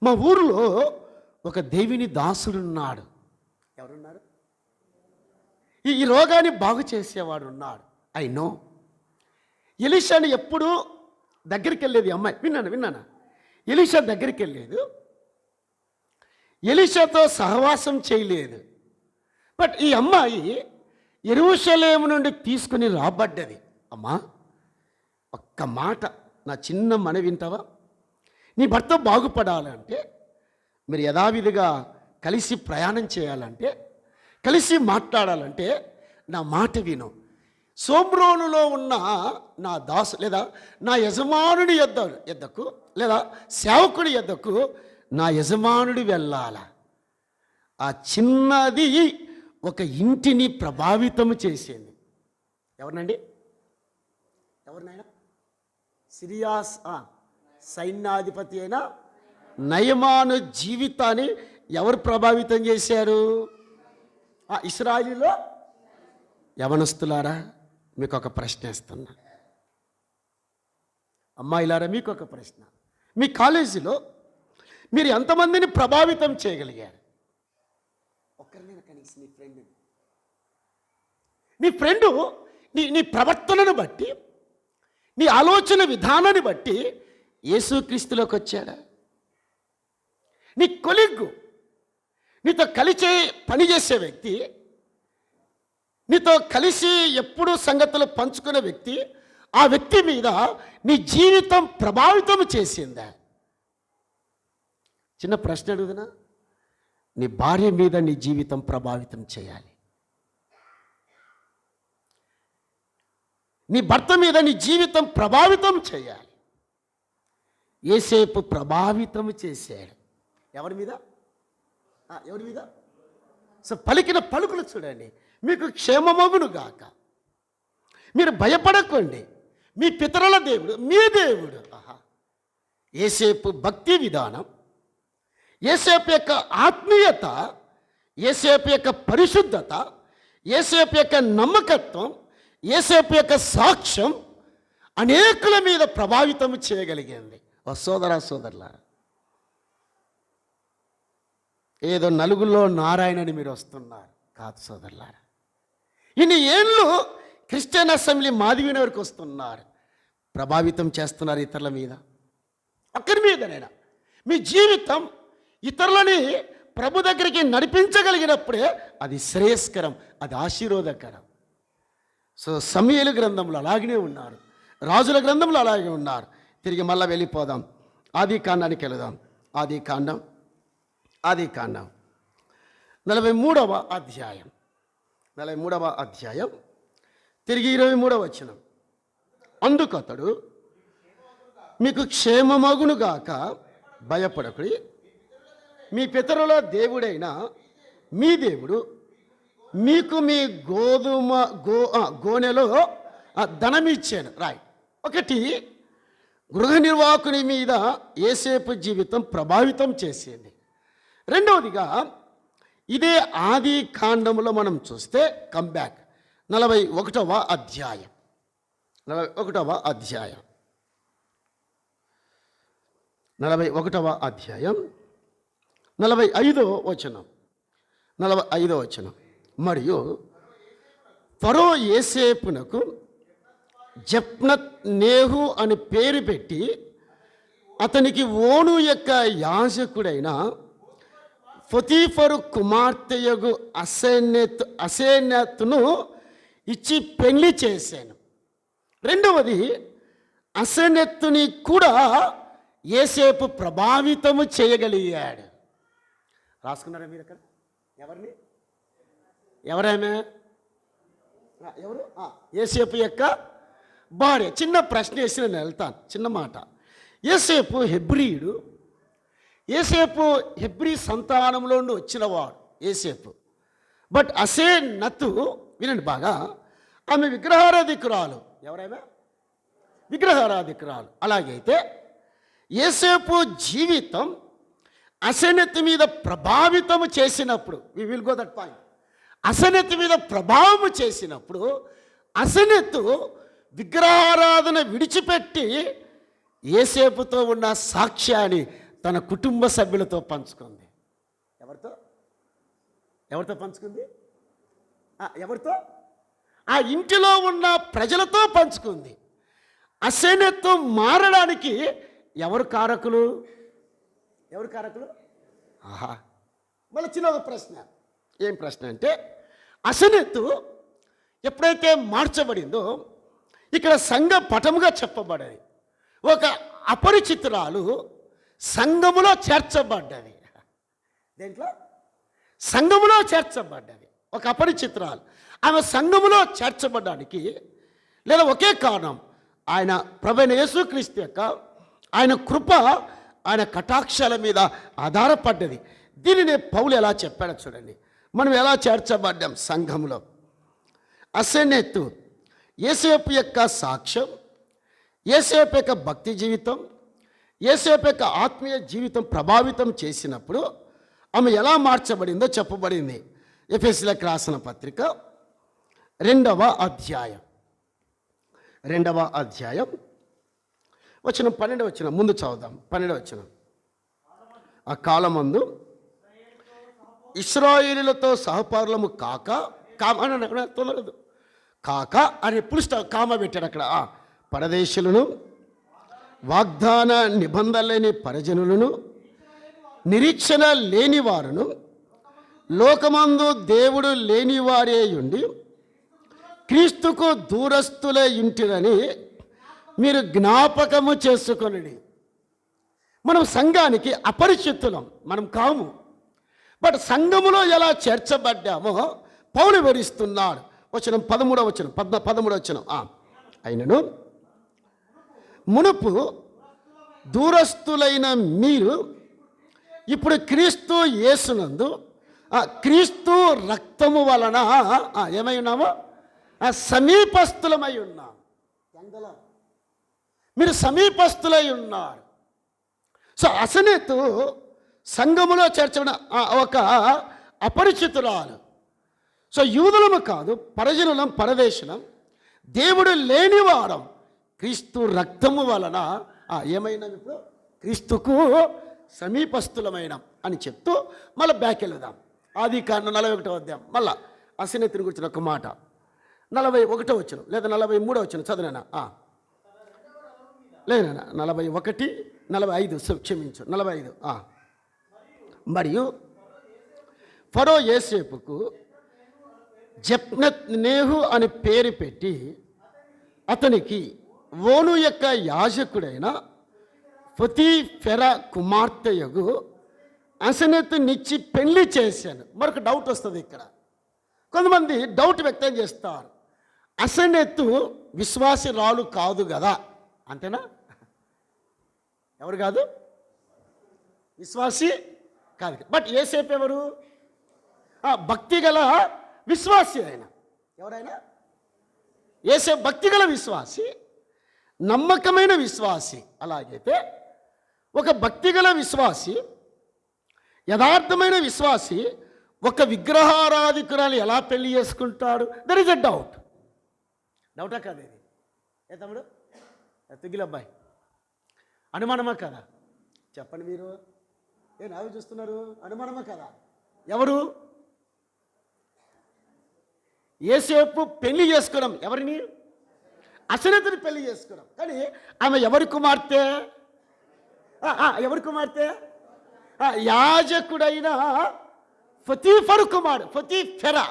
మా ఊరిలో ఒక దేవుని దాసుడున్నాడు. ఎవరున్నారు? ఈ రోగాన్ని బాగు చేసేవాడు ఉన్నాడు. I know. ఎలీషాని ఎప్పుడు దగ్గరికి వెళ్ళేది అమ్మాయి. విన్నానా? ఎలీషా దగ్గరికి వెళ్ళలేదు, ఎలీషాతో సహవాసం చేయలేదు. బట్ ఈ అమ్మాయి యెరూషలేము నుండి తీసుకుని రాబడ్డది. అమ్మా ఒక్క మాట, నా చిన్న మనవి వింటావా? నీ భర్త బాగుపడాలంటే, మీరు యథావిధిగా కలిసి ప్రయాణం చేయాలంటే, కలిసి మాట్లాడాలంటే నా మాట విను. సోమ్రోనులో ఉన్న నా దాసు లేదా నా యజమానుని యొద్దకు లేదా సేవకుడి యొద్దకు నా యజమానుడు వెళ్ళాలా. ఆ చిన్నది ఒక ఇంటిని ప్రభావితం చేసింది. ఎవరినండి? ఎవరినైనా? సిరియా సైన్యాధిపతి అయిన నయమాను జీవితాన్ని ఎవరు ప్రభావితం చేశారు? ఇశ్రాయేలులో యవనస్తులారా మీకు ఒక ప్రశ్న ఇస్తున్నా. అమ్మాయిలారా మీకు ఒక ప్రశ్న. మీ కాలేజీలో మీరు ఎంతమందిని ప్రభావితం చేయగలిగారు? ఒక్కరినైనా కనీసం నీ ఫ్రెండు నీ ప్రవర్తనను బట్టి, నీ ఆలోచన విధానాన్ని బట్టి యేసుక్రీస్తులోకి వచ్చాడా? నీ కొలీగ్, నీతో కలిసి పనిచేసే వ్యక్తి, నీతో కలిసి ఎప్పుడూ సంగతులు పంచుకునే వ్యక్తి, ఆ వ్యక్తి మీద నీ జీవితం ప్రభావితం చేసిందా? చిన్న ప్రశ్న అడుగుదనా? నీ భార్య మీద నీ జీవితం ప్రభావితం చేయాలి. నీ భర్త మీద నీ జీవితం ప్రభావితం చేయాలి. యోసేపు ప్రభావితం చేశాడు. ఎవరి మీద? ఎవరి మీద? సో పలికిన పలుకులు చూడండి. మీకు క్షేమమగును గాక, మీరు భయపడకండి, మీ పితరుల దేవుడు మీ దేవుడు. యోసేపు భక్తి విధానం, యోసేపు యొక్క ఆత్మీయత, యోసేపు యొక్క పరిశుద్ధత, యోసేపు యొక్క నమ్మకత్వం, యోసేపు యొక్క సాక్ష్యం అనేకుల మీద ప్రభావితం చేయగలిగింది. ఓ సోదరా సోదరులారా, ఏదో నలుగురిలో నారాయణని మీరు వస్తున్నారు కాదు సోదరులారా. ఇన్ని ఏళ్ళు క్రిస్టియన్ అసెంబ్లీ మాదివిన వరకు వస్తున్నారు, ప్రభావితం చేస్తున్నారు ఇతరుల మీద. ఒక్కరి మీదనైనా మీ జీవితం ఇతరులని ప్రభు దగ్గరికి నడిపించగలిగినప్పుడే అది శ్రేయస్కరం, అది ఆశీర్వాదకరం. సో సమూయేలు గ్రంథంలో అలాగనే ఉన్నారు, రాజుల గ్రంథంలో అలాగే ఉన్నారు. తిరిగి మళ్ళీ వెళ్ళిపోదాం, ఆది కాండానికి వెళదాం. ఆది కాండం 43వ అధ్యాయం, 43వ అధ్యాయం తిరిగి 23వ వచనం. అందుకు అతడు, మీకు క్షేమమగును గాక, భయపడకుడి, మీ పితరుల దేవుడైన మీ దేవుడు మీకు మీ గోనెలో ధనమిచ్చాను. రాయ్. ఒకటి, గృహ నిర్వాహకుని మీద యోసేపు జీవితం ప్రభావితం చేసింది. రెండవదిగా ఇదే ఆది కాండములో మనం చూస్తే కంబ్యాక్ 41వ అధ్యాయం, 41వ అధ్యాయం 41వ అధ్యాయం 45వ వచనం, 45వ వచనం. మరియు ఫరో యోసేపునకు జప్నత్ నేహు అని పేరు పెట్టి అతనికి ఓను యొక్క యాజకుడైన పొతీఫరు కుమార్తెయగు అసేనెతును ఇచ్చి పెళ్లి చేశాను. రెండవది, అసేనెత్తుని కూడా యోసేపు ప్రభావితము చేయగలిగాడు. రాసుకున్నారా మీరు అక్కడ? ఎవరిని? ఎవరామె? ఎవరు? యోసేపు యొక్క భార్య. చిన్న ప్రశ్న వేసి నేను వెళ్తాను, చిన్న మాట. యోసేపు హెబ్రీయుడు, యోసేపు హెబ్రీ సంతానంలో నుండి వచ్చినవాడు యోసేపు. బట్ అసేనతు, వినండి బాగా, ఆమె విగ్రహారాధికురాలు. ఎవరైనా విగ్రహారాధికురాలు. అలాగైతే యోసేపు జీవితం అసెనెత్ మీద ప్రభావితము చేసినప్పుడు, we will go that point. Asenath మీద ప్రభావము చేసినప్పుడు అసెనెత్తు విగ్రహారాధన విడిచిపెట్టి యోసేపుతో ఉన్న సాక్ష్యాన్ని తన కుటుంబ సభ్యులతో పంచుకుంది. ఎవరితో పంచుకుంది? ఎవరితో? ఆ ఇంటిలో ఉన్న ప్రజలతో పంచుకుంది. అసెనెత్తు మారడానికి ఎవరు కారకులు? మళ్ళీ చిన్న ఒక ప్రశ్న. ఏం ప్రశ్న అంటే, అసెనెత్తు ఎప్పుడైతే మార్చబడిందో ఇక్కడ సంఘ పటముగా చెప్పబడేది. ఒక అపరిచితురాలు సంఘములో చేర్చబడ్డది. దేంట్లో? సంఘములో చేర్చబడ్డది. ఒక అపరిచితురాలు ఆమె సంఘములో చేర్చబడ్డానికి లేదా ఒకే కారణం, ఆయన ప్రభువైన యేసుక్రీస్తు యొక్క ఆయన కృప ఆయన కటాక్షాల మీద ఆధారపడ్డది. దీనిని పౌలు ఎలా చెప్పాడో చూడండి. మనం ఎలా చేర్చబడ్డాం సంఘంలో. అసెనెత్తు యేసేపు యొక్క సాక్ష్యం, యేసేపు యొక్క భక్తి జీవితం, యేసేపు యొక్క ఆత్మీయ జీవితం ప్రభావితం చేసినప్పుడు ఆమె ఎలా మార్చబడిందో చెప్పబడింది. ఎఫెసీయులకు రాసిన పత్రిక 2వ అధ్యాయం వచనం 12 వచనం ముందు చదువుదాం. 12 వచనం. ఆ కాలమందు ఇశ్రాయేలులతో సహపారులము కాక తొలగదు కాక అని ఎప్పుడు కామ పెట్టాడు అక్కడ. పరదేశులను, వాగ్దాన నిబంధన లేని పరజనులను, నిరీక్షణ లేని వారును, లోకమందు దేవుడు లేని వారే ఉండి క్రీస్తుకు దూరస్తులై ఇంటిరని మీరు జ్ఞాపకము చేసుకొనండి. మనం సంఘానికి అపరిచితులం, మనం కాము. బట్ సంఘములో ఎలా చేర్చబడ్డామో పౌలు వివరిస్తున్నాడు. వచనం 13వ వచనం 13వ వచనం. అయినను మునుపు దూరస్తులైన మీరు ఇప్పుడు క్రీస్తు యేసునందు క్రీస్తు రక్తము వలన ఏమై ఉన్నామో సమీపస్థులమై ఉన్నాం. మీరు సమీపస్థులై ఉన్నారు. సో అసనేతు సంఘములో చేర్చబడిన ఒక అపరిచితురాలు. సో యూదులము కాదు, పరజనులం, పరదేశులం, దేవుడు లేనివారం, క్రీస్తు రక్తము వలన ఏమైనా ఇప్పుడు క్రీస్తుకు సమీపస్థులమైన అని చెప్తూ మళ్ళీ బ్యాక్ వెళ్దాం. ఆదికాండం 41వ అధ్యాయం. మళ్ళా అసనేతుని గురించిన ఒక మాట 41వ వచనం లేదా 43వ వచనం చదివినా లేదన్నా 41, 45 క్షమించు 45. మరియు ఫరో యోసేపుకు జప్నెత్-నేహు అని పేరు పెట్టి అతనికి ఓను యొక్క యాజకుడైన పొతీఫెరా కుమార్తెయగు అసనెతునిచ్చి పెళ్లి చేశాను. మరొక డౌట్ వస్తుంది ఇక్కడ. కొంతమంది డౌట్ వ్యక్తం చేస్తారు. అసనెత్తు విశ్వాసిరాలు కాదు కదా, అంతేనా? ఎవరు కాదు? విశ్వాసి కాదు. బట్ యేసేపు ఎవరు? భక్తి గల విశ్వాసి. ఆయన ఎవరైనా యేసేపు భక్తి గల విశ్వాసి, నమ్మకమైన విశ్వాసి. అలాగైతే ఒక భక్తి గల విశ్వాసి, యథార్థమైన విశ్వాసి ఒక విగ్రహారాధికురాలు ఎలా పెళ్లి చేసుకుంటాడు? There is a doubt. డౌటా కాదు ఇది? ఏ తమ్ముడు, తుగిలబ్బాయి, అనుమానమా కదా? చెప్పండి మీరు. నావి చూస్తున్నారు. అనుమానమా కదా? ఎవరు? యేసేపు పెళ్లి చేసుకోవడం ఎవరిని? అసనెతుని పెళ్లి చేసుకోవడం. కానీ ఆమె ఎవరి కుమార్తె? ఎవరి కుమార్తె? యాజకుడైన పొతీఫరు కుమారుడు, పొతీఫెరా.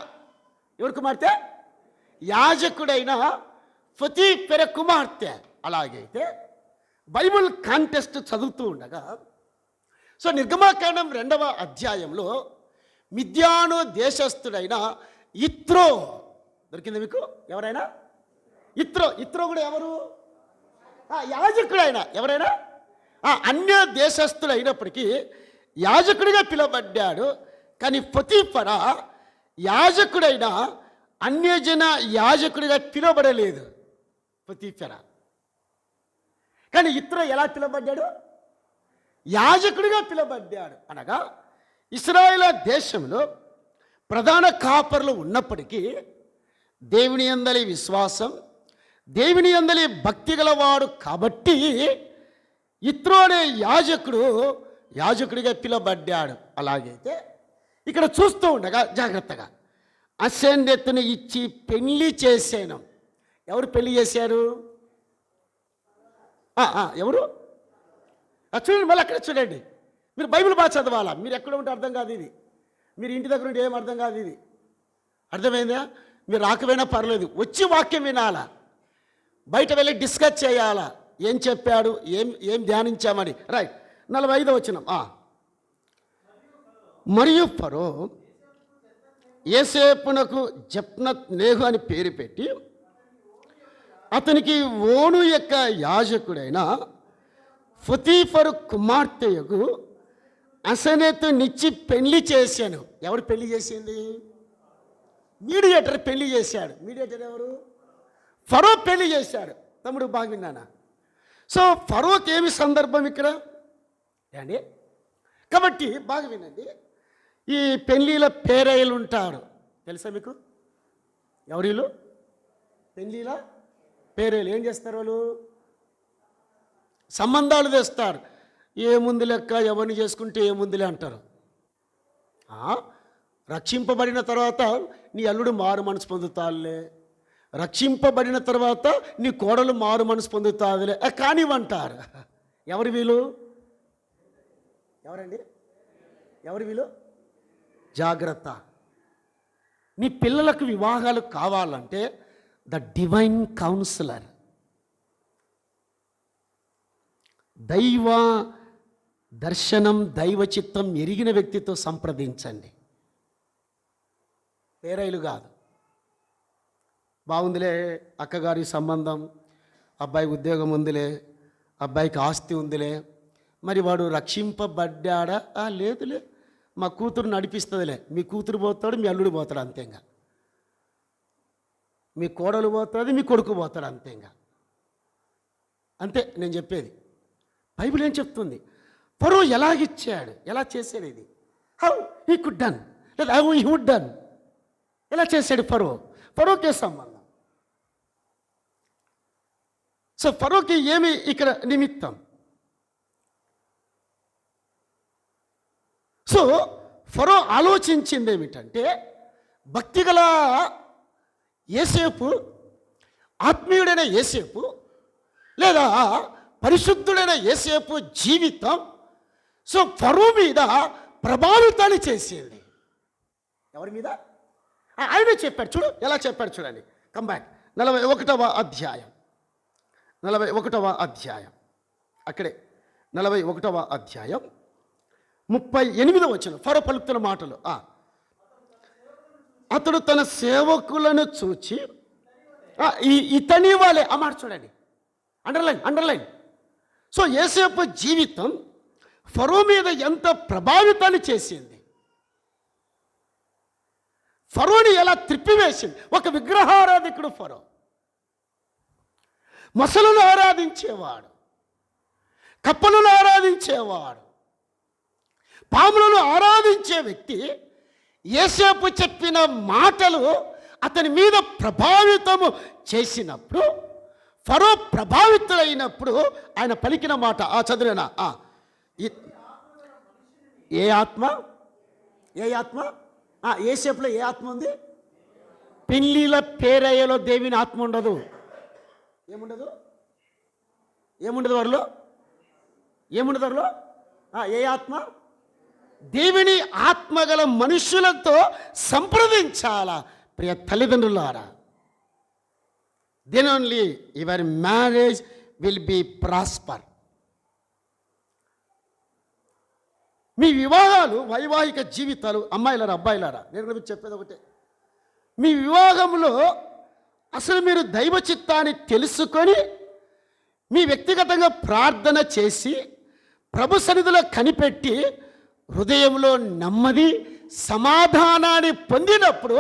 ఎవరి కుమార్తె? యాజకుడైన పొతీఫెర కుమార్తె. అలాగైతే బైబుల్ కాంటెస్ట్ చదువుతూ ఉండగా, సో నిర్గమాకాండం 2వ అధ్యాయంలో మిద్యాను దేశస్థుడైన ఇత్రో దొరికింది మీకు? ఎవరైనా? ఇత్రో కూడా ఎవరు? యాజకుడైన ఎవరైనా అన్య దేశస్థుడైనప్పటికీ యాజకుడిగా పిలువబడ్డాడు. కానీ పొతీఫరా యాజకుడైన అన్యజన యాజకుడిగా పిలువబడలేదు. పొతీఫరా కానీ ఇత్రో ఎలా పిలువబడ్డాడు? యాజకుడిగా పిలువబడ్డాడు. అనగా ఇశ్రాయేలు దేశంలో ప్రధాన కాపరులు ఉన్నప్పటికీ దేవుని యందలి విశ్వాసం, దేవుని యందలి భక్తి గలవాడు కాబట్టి ఇత్రో అనే యాజకుడిగా పిలువబడ్డాడు. అలాగైతే ఇక్కడ చూస్తూ ఉండగా జాగ్రత్తగా అసెనెతుని ఇచ్చి పెళ్లి చేశాను. ఎవరు పెళ్లి చేశారు? ఎవరు? చూడండి, మళ్ళీ అక్కడ చూడండి. మీరు బైబిల్ బాగా చదవాలా. మీరు ఎక్కడ ఉంటే అర్థం కాదు ఇది. మీరు ఇంటి దగ్గర ఉంటే ఏం అర్థం కాదు ఇది. అర్థమైందా? మీరు రాకపోయినా పర్లేదు, వచ్చి వాక్యం వినాలా, బయట వెళ్ళి డిస్కస్ చేయాలా. ఏం చెప్పాడు, ఏం ధ్యానించామని. రైట్. 45వ వచనం. మరియు ఫరో యోసేపునకు జప్నెత్-నేహు అని పేరు పెట్టి అతనికి ఓను యొక్క యాజకుడైన పొతీఫరు కుమార్తెయగు అసనెతునిచ్చి పెళ్లి చేశాను. ఎవరు పెళ్లి చేసింది? మీడియేటర్ పెళ్లి చేశాడు. మీడియేటర్ ఎవరు? ఫరో పెళ్లి చేశాడు. తమ్ముడు బాగా విన్నానా? సో ఫరోకి ఏమి సందర్భం ఇక్కడ అండి? కాబట్టి బాగా వినండి. ఈ పెళ్ళిళ్ళ పేరయ్యలు ఉంటారు, తెలుసా మీకు? ఎవరిలు పెళ్ళిళ్ళ పేరయ్యలు ఏం చేస్తారు? వాళ్ళు సంబంధాలు తెస్తారు. ఏముంది లెక్క, ఎవరిని చేసుకుంటే ఏముందిలే అంటారు. రక్షింపబడిన తర్వాత నీ అల్లుడు మారు మనసు పొందుతాడులే, రక్షింపబడిన తర్వాత నీ కోడలు మారు మనసు పొందుతాదులే కానివ్వంటారు. ఎవరు వీళ్ళు? ఎవరండి? ఎవరు వీళ్ళు? జాగ్రత్త. నీ పిల్లలకు వివాహాలు కావాలంటే ద డివైన్ కౌన్సిలర్, దైవ దర్శనం, దైవ చిత్తం ఎరిగిన వ్యక్తితో సంప్రదించండి. పేరైలు కాదు. బాగుందిలే అక్కగారి సంబంధం, అబ్బాయికి ఉద్యోగం ఉందిలే, అబ్బాయికి ఆస్తి ఉందిలే, మరి వాడు రక్షింపబడ్డాడా? లేదులే, మా కూతురు నడిపిస్తుందిలే. మీ కూతురు పోతాడు, మీ అల్లుడు పోతాడు, అంతేగా. మీ కోడలు పోతుంది, మీ కొడుకు పోతాడు, అంతేగా. అంతే నేను చెప్పేది. బైబిల్ ఏం చెప్తుంది? ఫరో ఎలాగిచ్చాడు, ఎలా చేశాడు ఇది? హౌ హీ కుడ్ డన్, లేదా హౌ హీ వుడ్ డన్, ఎలా చేశాడు ఫరో? ఫరోకే సంబంధం. సో ఫరోకి ఏమి ఇక్కడ నిమిత్తం? సో ఫరో ఆలోచించింది ఏమిటంటే, భక్తిగల యోసేపు, ఆత్మీయుడైన యోసేపు, లేదా పరిశుద్ధుడైన యోసేపు జీవితం సో ఫరో మీద ప్రభావితాన్ని చేసింది. ఎవరి మీద? ఆయనే చెప్పాడు. చూడు ఎలా చెప్పాడు, చూడండి. కంబ్యాక్ 41వ అధ్యాయం, 41వ అధ్యాయం, అక్కడే 41వ అధ్యాయం 38వ వచనం. ఫరో పలుకుతున్న మాటలు. అతడు తన సేవకులను చూచి ఇతని వాళ్ళే ఆ మాట చూడండి, అండర్లైన్. సో యోసేపు జీవితం ఫరో మీద ఎంత ప్రభావితాన్ని చేసింది, ఫరోని ఎలా త్రిప్పివేసింది. ఒక విగ్రహారాధికుడు ఫరో, మొసలను ఆరాధించేవాడు, కప్పలను ఆరాధించేవాడు, పాములను ఆరాధించే వ్యక్తి యోసేపు చెప్పిన మాటలు అతని మీద ప్రభావితము చేసినప్పుడు, ఫరో ప్రభావితులైనప్పుడు ఆయన పలికిన మాట చదివేనా? ఏ ఆత్మ యోసేపులో ఏ ఆత్మ ఉంది? పెళ్ళిళ్ళ పేరయ్యలో దేవుని ఆత్మ ఉండదు. ఏముండదు వారిలో? ఏ ఆత్మ? దేవుని ఆత్మగల మనుషులతో సంప్రదించాలా ప్రియ తల్లిదండ్రులారా. Then only your marriage will be prosper. మీ వివాహాలు, వైవాహిక జీవితాలు, అమ్మాయిలారా అబ్బాయిలారా, నేను చెప్పేది ఒకటే. మీ వివాహంలో అసలు మీరు దైవ చిత్తాన్ని తెలుసుకొని మీ వ్యక్తిగతంగా ప్రార్థన చేసి ప్రభు సన్నిధిలో కనిపెట్టి హృదయంలో నెమ్మది సమాధానాన్ని పొందినప్పుడు,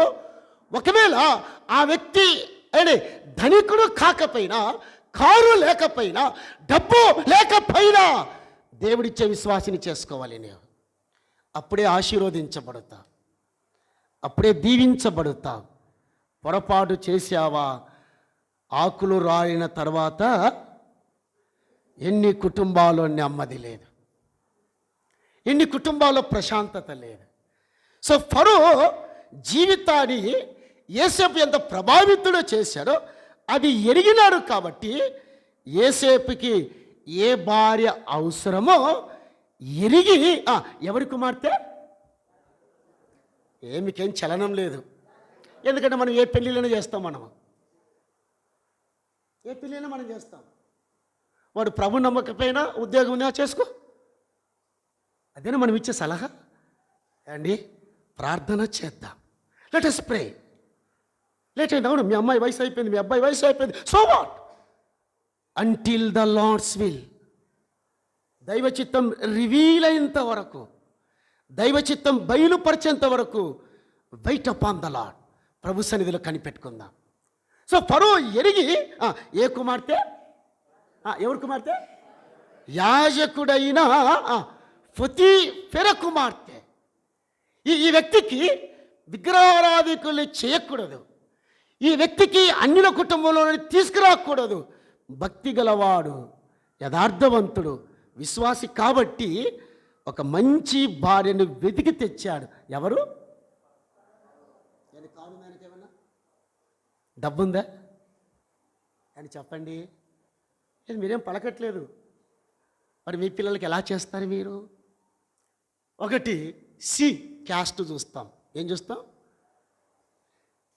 ఒకవేళ ఆ వ్యక్తి ధనికుడు కాకపోయినా, కారు లేకపోయినా, డబ్బు లేకపోయినా దేవుడిచ్చే విశ్వాసిని చేసుకోవాలి. నేను అప్పుడే ఆశీర్వదించబడతా, అప్పుడే దీవించబడతా. పొరపాటు చేశావా, ఆకులు రాలిన తర్వాత ఎన్ని కుటుంబాల్లో నెమ్మది లేదు, ఎన్ని కుటుంబాల్లో ప్రశాంతత లేదు. సో ఫరో జీవితాన్ని యోసేపు ఎంత ప్రభావితుడు చేశాడో అది ఎరిగినాడు. కాబట్టి యోసేపుకి ఏ భార్య అవసరమో ఎరిగి, ఎవరి కుమార్తె? మీకేం చలనం లేదు. ఎందుకంటే మనం ఏ పెళ్ళిళ్ళైనా చేస్తాం, ఏ పెళ్ళైనా మనం చేస్తాం. వాడు ప్రభు నమ్మకపోయినా ఉద్యోగం చేసుకో, అదేనా మనం ఇచ్చే సలహా అండి. ప్రార్థన చేద్దాం. Let us pray. అవును, మీ అమ్మాయి వయసు అయిపోయింది, మీ అబ్బాయి వయసు అయిపోయింది, so what, until the Lord's will. దైవ చిత్తం రివీల్ అయ్యేంత వరకు, దైవ చిత్తం బయలుపరిచేంత వరకు వెయిట్ అపాన్ ద లార్డ్, ప్రభు సన్నిధిలో కనిపెట్టుకుందాం. సో ఫరో ఎరిగి ఏ కుమార్తె, ఎవరి కుమార్తె? యాజకుడైన పొతీఫెర కుమార్తె. ఈ వ్యక్తికి విగ్రహారాధికుల్ని చేయకూడదు, ఈ వ్యక్తికి అన్యుల కుటుంబంలో తీసుకురాకూడదు. భక్తి గలవాడు, యథార్థవంతుడు, విశ్వాసి కాబట్టి ఒక మంచి భార్యను వెతికి తెచ్చాడు. ఎవరు? ఏమన్నా డబ్బుందా అని చెప్పండి. మీరేం పలకట్లేదు. మరి మీ పిల్లలకి ఎలా చేస్తారు మీరు? ఒకటి సి క్యాస్ట్ చూస్తాం. ఏం చూస్తాం?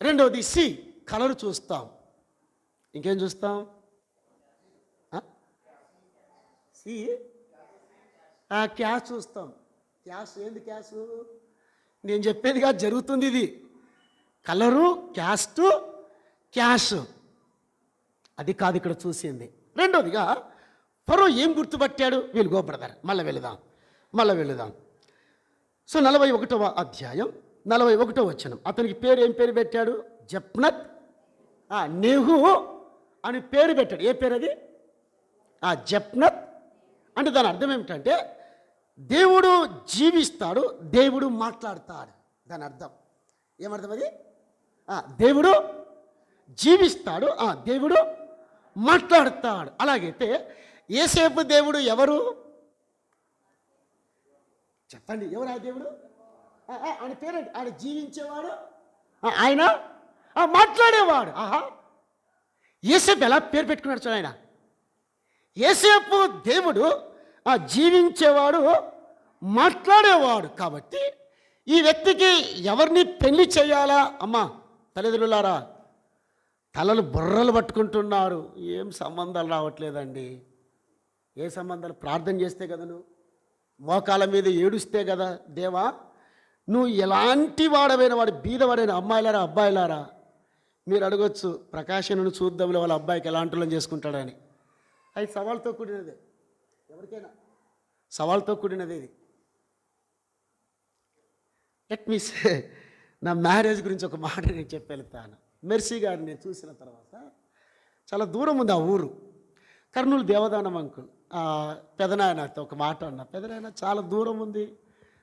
రెండవది సి కలర్ చూస్తాం. ఇంకేం చూస్తాం? సి క్యాష్ చూస్తాం. క్యాష్ ఏంది? క్యాష్ నేను చెప్పేదిగా జరుగుతుంది ఇది. కలరు, క్యాస్ట్, క్యాష్ అది కాదు ఇక్కడ చూసింది. రెండోదిగా ఫరో ఏం గుర్తుపట్టాడు? వీళ్ళు గో బ్రదర్, మళ్ళీ వెళుదాం. సో 41వ అధ్యాయం 41వ వచనం. అతనికి పేరు ఏం పేరు పెట్టాడు? జప్నత్ నెహు అని పేరు పెట్టాడు. ఏ పేరు అది? జప్నత్ అంటే దాని అర్థం ఏమిటంటే దేవుడు జీవిస్తాడు, దేవుడు మాట్లాడతాడు. దాని అర్థం ఏమర్థం అది? దేవుడు జీవిస్తాడు, దేవుడు మాట్లాడతాడు. అలాగైతే యేసేపు దేవుడు ఎవరు చెప్పండి? ఎవరు ఆ దేవుడు? ఆయన పేరేంటి? ఆయన జీవించేవాడు, ఆయన మాట్లాడేవాడు. యేసేపు ఎలా పేరు పెట్టుకున్నాడు చూడ. ఆయన యేసేపు దేవుడు జీవించేవాడు, మాట్లాడేవాడు. కాబట్టి ఈ వ్యక్తికి ఎవరిని పెళ్లి చేయాలా? అమ్మా తల్లిదండ్రులారా, తలలు బుర్రలు పట్టుకుంటున్నారు. ఏం సంబంధాలు రావట్లేదండి. ఏ సంబంధాలు? ప్రార్థన చేస్తే కదా, నువ్వు మోకాల మీద ఏడుస్తే కదా, దేవా నువ్వు ఎలాంటి వాడవైన వాడు, బీదవాడైన అమ్మాయిలారా అబ్బాయిలారా, మీరు అడగొచ్చు ప్రకాశను చూద్దాంలో వాళ్ళ అబ్బాయికి ఎలాంటి వాళ్ళని చేసుకుంటాడని. అది సవాల్తో కూడినదే, ఎవరికైనా సవాల్తో కూడినదే ఇది. లెట్ మీ సే, నా మ్యారేజ్ గురించి ఒక మాట నేను చెప్పి వెళ్తాను. మెర్సీ గారిని నేను చూసిన తర్వాత, చాలా దూరం ఉంది ఆ ఊరు, కర్నూలు దేవదానం అంకుల్. పెదనాయనతో ఒక మాట అన్నా, పెదనాయన చాలా దూరం ఉంది,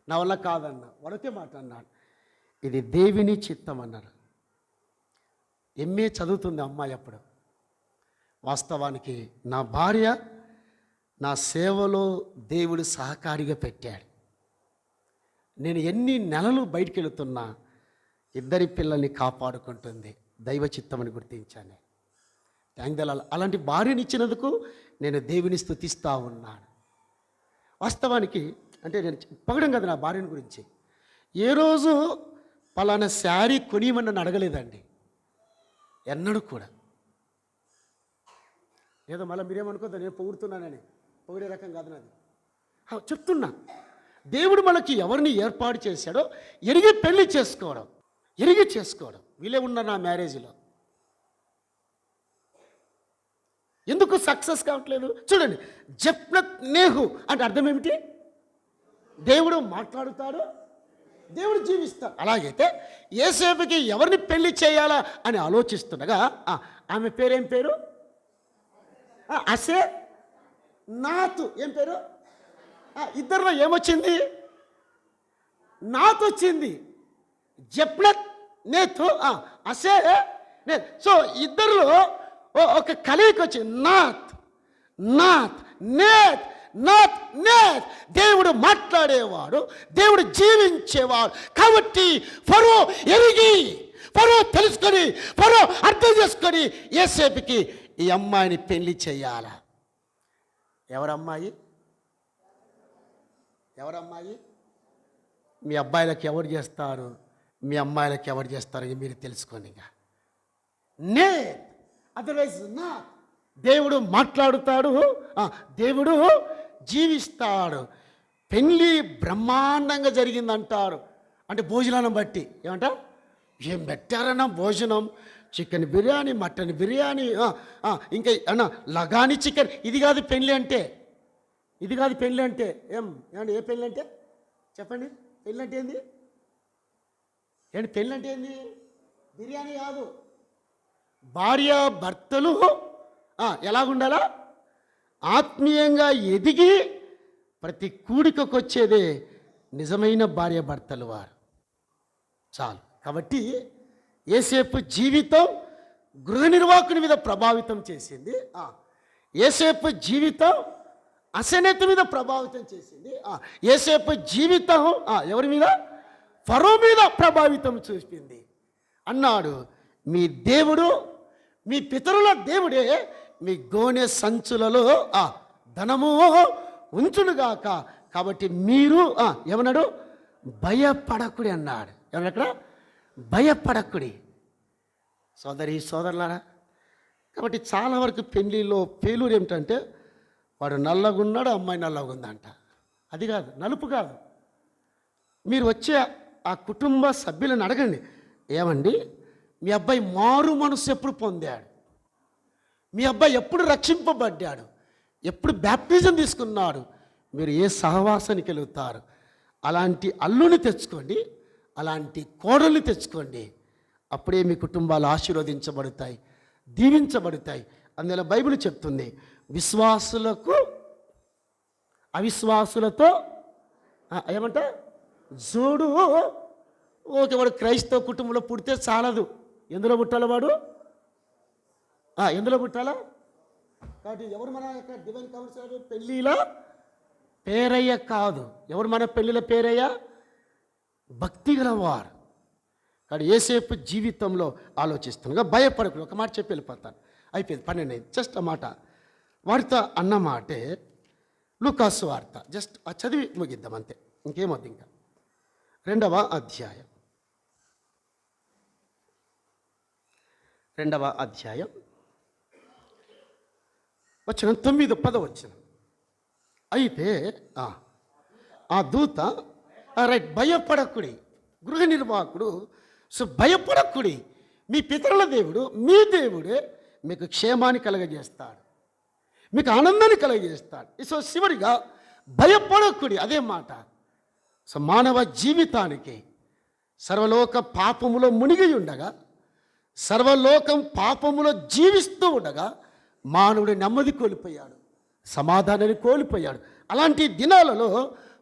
నా వల్ల కాదన్నా. వరకే మాట అన్నాడు, ఇది దేవుని చిత్తం అన్నారు. ఎంఏ చదువుతుంది అమ్మాయి అప్పుడు. వాస్తవానికి నా భార్య నా సేవలో దేవుడు సహకారిగా పెట్టాడు. నేను ఎన్ని నెలలు బయటికి వెళుతున్నా ఇద్దరి పిల్లల్ని కాపాడుకుంటుంది, దైవ చిత్తమని గుర్తించాను. థ్యాంక్ దలాల్. అలాంటి భార్యని ఇచ్చినందుకు నేను దేవుని స్తుతిస్తూ ఉన్నాను. వాస్తవానికి అంటే నేను పొగడం కదా నా భార్యని గురించి. ఏ రోజు పలానా శారీ కొనియమని నన్ను అడగలేదండి, ఎన్నడూ కూడా. ఏదో మళ్ళీ మీరేమనుకోద్దా నేను పొగుడుతున్నానని, పొగిడే రకం కాదు నాది. చెప్తున్నా, దేవుడు మనకి ఎవరిని ఏర్పాటు చేశాడో ఎరిగి పెళ్లి చేసుకోవడం, ఎరిగి చేసుకోవడం. వీళ్ళే ఉన్నారు నా మ్యారేజ్లో. ఎందుకు సక్సెస్ కావట్లేదు చూడండి. జప్నత్ నేహు అంటే అర్థం ఏమిటి? దేవుడు మాట్లాడుతాడు, దేవుడు జీవిస్తాడు. అలాగైతే యేసేపుకి ఎవరిని పెళ్లి చేయాలా అని ఆలోచిస్తుండగా ఆమె పేరేం పేరు? అసే నాతు. ఏం పేరు? ఇద్దరిలో ఏమొచ్చింది? నాతు వచ్చింది. జప్నత్ నేతు, అసే నేత్. సో ఇద్దరిలో ఒక కలయిక వచ్చింది. నాత్ నాత్ నేత్ నాత్ నేత్. దేవుడు మాట్లాడేవాడు, దేవుడు జీవించేవాడు. కాబట్టి ఫరో ఎరిగి, ఫరో తెలుసుకొని, ఫరో అర్థం చేసుకొని యేసేపుకి ఈ అమ్మాయిని పెళ్లి చేయాలా. ఎవరమ్మాయి? ఎవరమ్మాయి? మీ అబ్బాయిలకు ఎవరు చేస్తారు, మీ అమ్మాయిలకు ఎవరు చేస్తారు మీరు తెలుసుకోండి. నేత్ అదర్వైజ్ నా. దేవుడు మాట్లాడుతాడు, దేవుడు జీవిస్తాడు. పెళ్ళి బ్రహ్మాండంగా జరిగిందంటారు. అంటే భోజనాన్ని బట్టి ఏమంట, ఏం పెట్టారన్నా భోజనం, చికెన్ బిర్యానీ, మటన్ బిర్యానీ, ఇంకా అన్న లగాని చికెన్. ఇది కాదు పెళ్ళి అంటే. ఇది కాదు పెళ్ళి అంటే. ఏమండి ఏ పెళ్ళి అంటే చెప్పండి? పెళ్ళి అంటే ఏంది? ఏంటి పెళ్ళి అంటే ఏంది? బిర్యానీ కాదు. భార్య భర్తలు ఎలాగుండాలా? ఆత్మీయంగా ఎదిగి ప్రతి కూడికకు వచ్చేదే నిజమైన భార్య భర్తలు వారు. చాలు. కాబట్టి యేసేపు జీవితం గృహ నిర్వాహకుని మీద ప్రభావితం చేసింది. యేసేపు జీవితం అసెనెత్ మీద ప్రభావితం చేసింది. యేసేపు జీవితం ఎవరి మీద? ఫరో మీద ప్రభావితం చూపింది. అన్నాడు, మీ దేవుడు, మీ పితరుల దేవుడే మీ గోనె సంచులలో ధనము ఉంచునుగాక. కాబట్టి మీరు ఏమన్నాడు? భయపడకుడి అన్నాడు. ఏమన్నా? భయపడకుడి. సోదరి సోదరులారా, కాబట్టి చాలా వరకు పెళ్ళిలో ఫెయిల్యూర్ ఏమిటంటే, వాడు నల్లగున్నాడు, అమ్మాయి నల్లగుందంట. అది కాదు, నలుపు కాదు. మీరు వచ్చే ఆ కుటుంబ సభ్యులను అడగండి, ఏమండి మీ అబ్బాయి మారు మనసు ఎప్పుడు పొందాడు? మీ అబ్బాయి ఎప్పుడు రక్షింపబడ్డాడు? ఎప్పుడు బ్యాప్టిజం తీసుకున్నాడు? మీరు ఏ సహవాసానికి వెళుతారు? అలాంటి అల్లుని తెచ్చుకోండి, అలాంటి కోడల్ని తెచ్చుకోండి. అప్పుడే మీ కుటుంబాలు ఆశీర్వదించబడతాయి, దీవించబడతాయి. అందువల్ల బైబిల్ చెప్తుంది, విశ్వాసులకు అవిశ్వాసులతో ఏమంట జోడు. ఓకే, వాడు క్రైస్తవ కుటుంబంలో పుడితే చాలదు. ఎందులో పుట్టాలి వాడు? ఎందులో పుట్టాలా? కాబట్టి ఎవరు మన యొక్క డివైన్ కౌన్సిలర్? పెళ్ళిలో పేరయ్య కాదు. ఎవరు మన పెళ్ళిలో పేరయ్య? భక్తి గలవారు. కాబట్టి యేసేపు జీవితంలో ఆలోచిస్తున్నాగా భయపడకు. ఒక మాట చెప్పి వెళ్ళిపోతాను, అయిపోయింది, 12 జస్ట్ ఆ మాట వార్త అన్న మాటే లూకాసు వార్త. జస్ట్ ఆ చదివి ముగిద్దాం అంతే, ఇంకేమొద్దు. ఇంకా 2వ అధ్యాయం 2వ అధ్యాయం వచ్చిన 9, 10 వచ్చిన. అయితే ఆ దూత రైట్, భయపడకుడి, గృహ నిర్వాహకుడు. సో భయపడకుడి, మీ పితరుల దేవుడు, మీ దేవుడే మీకు క్షేమాన్ని కలగజేస్తాడు, మీకు ఆనందాన్ని కలగజేస్తాడు. సో చివరిగా భయపడకుడి, అదే మాట. సో మానవ జీవితానికి సర్వలోక పాపములో మునిగి ఉండగా, సర్వలోకం పాపములో జీవిస్తూ ఉండగా మానవుడు నెమ్మది కోల్పోయాడు, సమాధానాన్ని కోల్పోయాడు. అలాంటి దినాలలో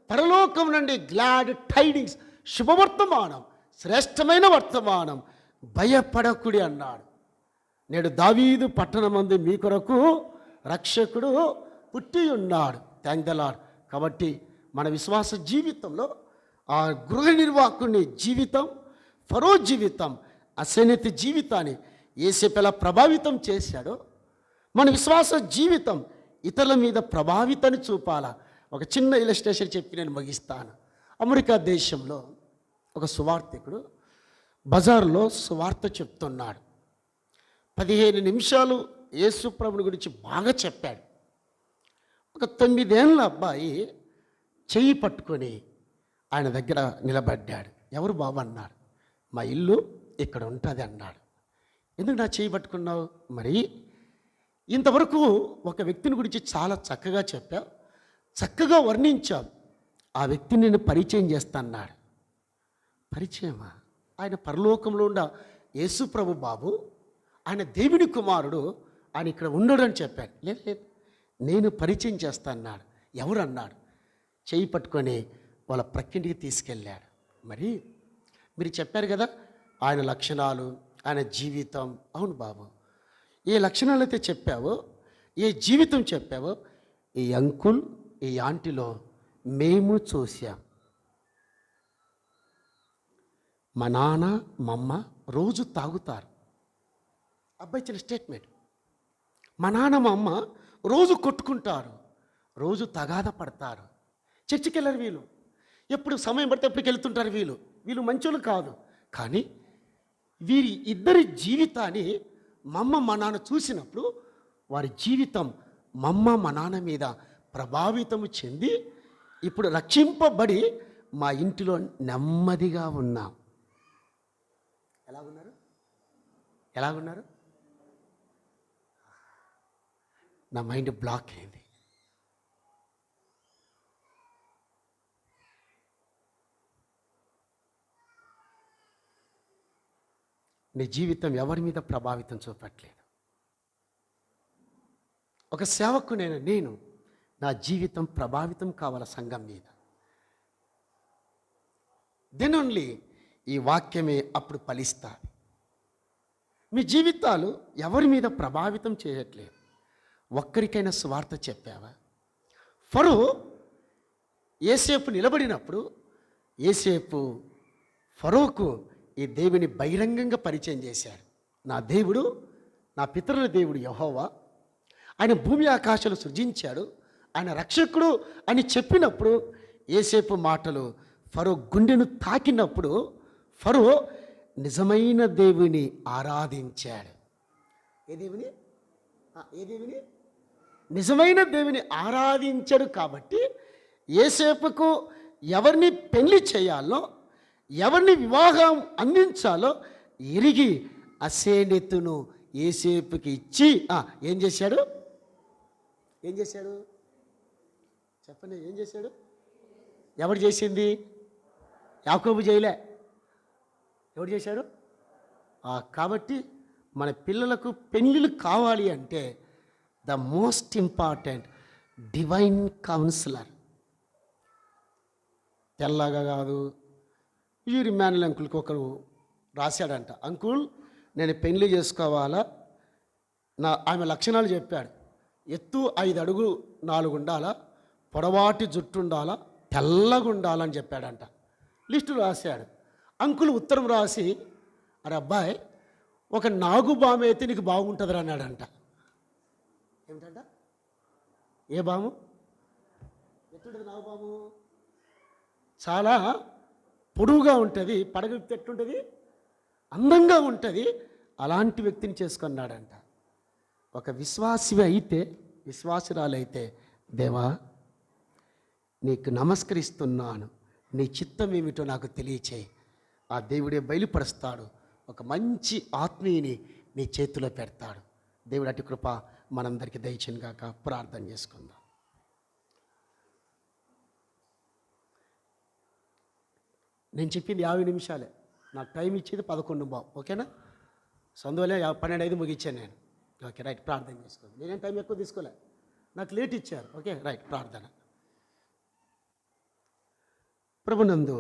పరలోకం నుండి గ్లాడ్ టైడింగ్స్, శుభవర్తమానం, శ్రేష్టమైన వర్తమానం, భయపడకుడి అన్నాడు. నేడు దావీదు పట్టణమందు మీ కొరకు రక్షకుడు పుట్టి ఉన్నాడు. Thank the lord. కాబట్టి మన విశ్వాస జీవితంలో ఆ గృహ నిర్వాహకుని జీవితం, ఫరో జీవితం, అసెనెత్ జీవితాన్ని యేసేపు ఎలా ప్రభావితం చేశాడో, మన విశ్వాస జీవితం ఇతరుల మీద ప్రభావితాన్ని చూపాలా. ఒక చిన్న ఇలస్ట్రేషన్ చెప్పి నేను ముగిస్తాను. అమెరికా దేశంలో ఒక సువార్తికుడు బజార్లో సువార్త చెప్తున్నాడు. 15 నిమిషాలు యేసు ప్రభుని గురించి బాగా చెప్పాడు. ఒక 9 ఏళ్ళ అబ్బాయి చెయ్యి పట్టుకొని ఆయన దగ్గర నిలబడ్డాడు. ఎవరు బాబు అన్నాడు. మా ఇల్లు ఇక్కడ ఉంటుంది అన్నాడు. ఎందుకు నా చెయ్యి పట్టుకున్నావు? మరి ఇంతవరకు ఒక వ్యక్తిని గురించి చాలా చక్కగా చెప్పావు, చక్కగా వర్ణించావు, ఆ వ్యక్తిని నేను పరిచయం చేస్తా అన్నాడు. పరిచయమా? ఆయన పరలోకంలో ఉన్న యేసు ప్రభు బాబు, ఆయన దేవుని కుమారుడు, ఆయన ఇక్కడ ఉండడు అని చెప్పాడు. లేదు లేదు, నేను పరిచయం చేస్తా అన్నాడు. ఎవరు అన్నాడు. చెయ్యి పట్టుకొని వాళ్ళ ప్రక్కింటికి తీసుకెళ్ళాడు. మరి మీరు చెప్పారు కదా ఆయన లక్షణాలు, ఆయన జీవితం. అవును బాబు, ఏ లక్షణాలు అయితే చెప్పావో, ఏ జీవితం చెప్పావో, ఈ అంకుల్ ఈ ఆంటీలో మేము చూసాం. మా నాన్న మా అమ్మ రోజు తాగుతారు. అబ్బాయి ఇచ్చిన స్టేట్మెంట్. మా నాన్న మా అమ్మ రోజు కొట్టుకుంటారు, రోజు తగాద పడతారు. చర్చికి వెళ్ళరు వీళ్ళు, ఎప్పుడు సమయం పడితే ఎప్పటికి వెళ్తుంటారు వీళ్ళు. వీళ్ళు మంచోళ్ళు కాదు. కానీ వీరి ఇద్దరి జీవితాన్ని మా అమ్మ మా నాన్న చూసినప్పుడు వారి జీవితం మా అమ్మ మా నాన్న మీద ప్రభావితం చెంది ఇప్పుడు రక్షింపబడి మా ఇంటిలో నెమ్మదిగా ఉన్నాం. ఎలాగున్నారు? ఎలాగున్నారు? నా మైండ్ బ్లాక్ అయింది. నీ జీవితం ఎవరి మీద ప్రభావితం చూపట్లేదు. ఒక సేవకునైన నేను నా జీవితం ప్రభావితం కావాల సంఘం మీద. దెన్ ఓన్లీ ఈ వాక్యమే అప్పుడు ఫలిస్తుంది. మీ జీవితాలు ఎవరి మీద ప్రభావితం చేయట్లేదు. ఒక్కరికైనా స్వార్థ చెప్పావా? ఫరో యోసేపు నిలబడినప్పుడు యోసేపు ఫరోకు ఈ దేవుని బహిరంగంగా పరిచయం చేశాడు. నా దేవుడు, నా పితరుల దేవుడు యెహోవా, ఆయన భూమి ఆకాశాలు సృజించాడు, ఆయన రక్షకుడు అని చెప్పినప్పుడు యోసేపు మాటలు ఫరో గుండెను తాకినప్పుడు ఫరో నిజమైన దేవుని ఆరాధించాడు. ఏ దేవుని? నిజమైన దేవుని ఆరాధించాడు. కాబట్టి యోసేపుకు ఎవరిని పెళ్లి చేయాలో, ఎవరిని వివాహం అందించాలో ఎరిగి అసేనెతును యోసేపుకి ఇచ్చి ఏం చేశాడు? చెప్పండి, ఏం చేశాడు? ఎవరు చేసింది? యాకోబు చేయలే. ఎవరు చేశాడు? కాబట్టి మన పిల్లలకు పెళ్ళిళ్ళు కావాలి అంటే the most important divine counsellor. తెల్లగా కాదు. ఈ రిమానుల్ అంకుల్కి ఒకరు రాశాడంట, అంకుల్ నేను పెళ్లి చేసుకోవాలా, ఆమె లక్షణాలు చెప్పాడు. ఎత్తు 5 అడుగులు 4 ఉండాలా, పొడవాటి జుట్టు ఉండాలా, తెల్లగా ఉండాలని చెప్పాడంట. లిస్టు రాశాడు. అంకుల్ ఉత్తరం రాసి, అరే అబ్బాయి ఒక నాగుబాము అయితే నీకు బాగుంటుందిరా అన్నాడంట. ఏమిటంట? ఏ బాము? ఎట్టుంటుంది నాగుబాము? చాలా పొడువుగా ఉంటుంది, పడగలిపితే ఎట్టుంటుంది? అందంగా ఉంటుంది. అలాంటి వ్యక్తిని చేసుకున్నాడంట. ఒక విశ్వాసురాలైతే దేవా నీకు నమస్కరిస్తున్నాను, నీ చిత్తం ఏమిటో నాకు తెలియచేయి. ఆ దేవుడే బయలుపరుస్తాడు. ఒక మంచి ఆత్మీయుని నీ చేతిలో పెడతాడు. దేవుడు అటు కృప మనందరికీ దయచేయనుగాక. ప్రార్థన చేసుకుందాం. నేను చెప్పింది 50 నిమిషాలే, నాకు టైం ఇచ్చేది 11 ఓకేనా? సందువలే 12:05 ముగించాను నేను. ఓకే రైట్, ప్రార్థన చేసుకోండి. నేనేం టైం ఎక్కువ తీసుకోలే, నాకు లేట్ ఇచ్చారు. ఓకే రైట్, ప్రార్థన. ప్రభునందు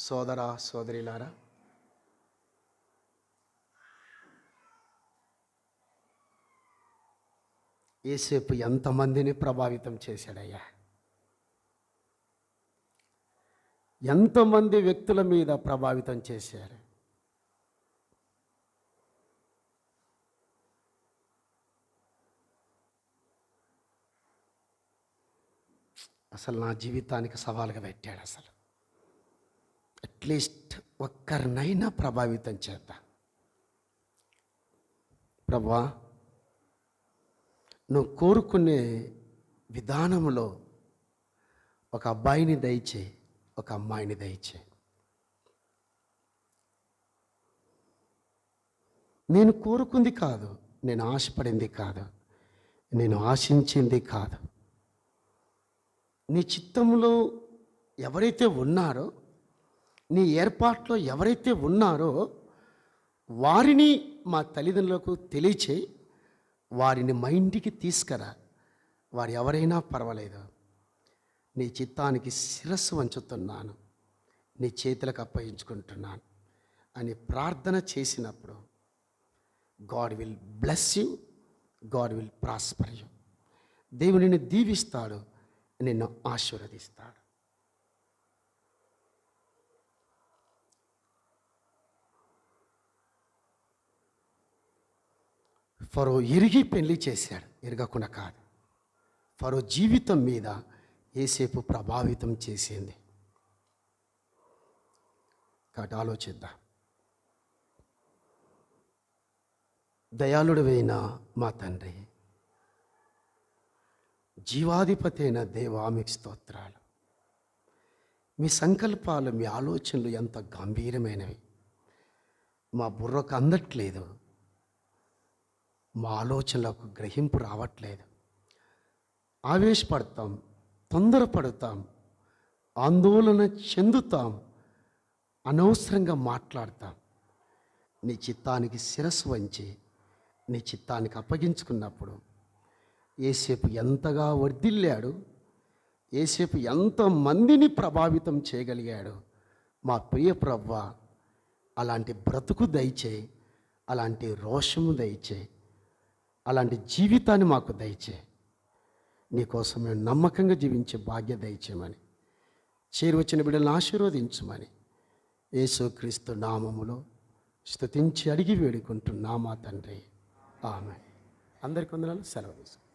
సోదర సోదరిలారా, యోసేపు ఎంతమందిని ప్రభావితం చేశాడయ్యా! ఎంతమంది వ్యక్తుల మీద ప్రభావితం చేశారు. అసలు నా జీవితానికి సవాలుగా పెట్టాడు. అసలు అట్లీస్ట్ ఒక్కరినైనా ప్రభావితం చేద్దాం. ప్రభువా, నువ్వు కోరుకునే విధానంలో ఒక అబ్బాయిని దయచేయి, ఒక అమ్మాయిని దయచేయి. నేను కోరుకుంది కాదు, నేను ఆశపడింది కాదు, నేను ఆశించింది కాదు. నీ చిత్తంలో ఎవరైతే ఉన్నారో, నీ ఏర్పాట్లో ఎవరైతే ఉన్నారో వారిని మా తల్లిదండ్రులకు తెలియచేయి, వారిని మా ఇంటికి తీసుకురా. వారు ఎవరైనా పర్వాలేదు, నీ చిత్తానికి శిరస్సు వంచుతున్నాను, నీ చేతులకు అప్పగించుకుంటున్నాను అని ప్రార్థన చేసినప్పుడు God will bless you, God will prosper you. దేవుడు నిన్ను దీవిస్తాడు, నిన్ను ఆశీర్వదిస్తాడు. ఫరో ఎరిగి పెళ్లి చేశాడు, ఎరగకుండా కాదు. ఫరో జీవితం మీద యోసేపు ప్రభావితం చేసింది. కాబట్టి ఆలోచిద్దాం. దయాళుడైన మా తండ్రి, జీవాధిపతి అయిన దేవా, మీకు స్తోత్రాలు. మీ సంకల్పాలు, మీ ఆలోచనలు ఎంత గంభీరమైనవి, మా బుర్రకు అందట్లేదు, మా ఆలోచనలకు గ్రహింపు రావట్లేదు. ఆవేశపడతాం, తొందరపడతాం, ఆందోళన చెందుతాం, అనవసరంగా మాట్లాడతాం. నీ చిత్తానికి శిరస్సు వంచి నీ చిత్తానికి అప్పగించుకున్నప్పుడు యేసేపు ఎంతగా వర్ధిల్లాడు, యేసేపు ఎంతమందిని ప్రభావితం చేయగలిగాడు. మా ప్రియ ప్రభువా, అలాంటి బ్రతుకు దయచేయి, అలాంటి రోషము దయచేయి, అలాంటి జీవితాన్ని మాకు దయచేయి. నీకోసం మేము నమ్మకంగా జీవించే భాగ్య దయచేయమని, చేరువచ్చిన బిడ్డలను ఆశీర్వదించమని యేసుక్రీస్తు నామములో స్తుతించి అడిగి వేడుకుంటున్నామా తండ్రి. ఆమెన్. అందరికీ వందనాలు. సెలవు.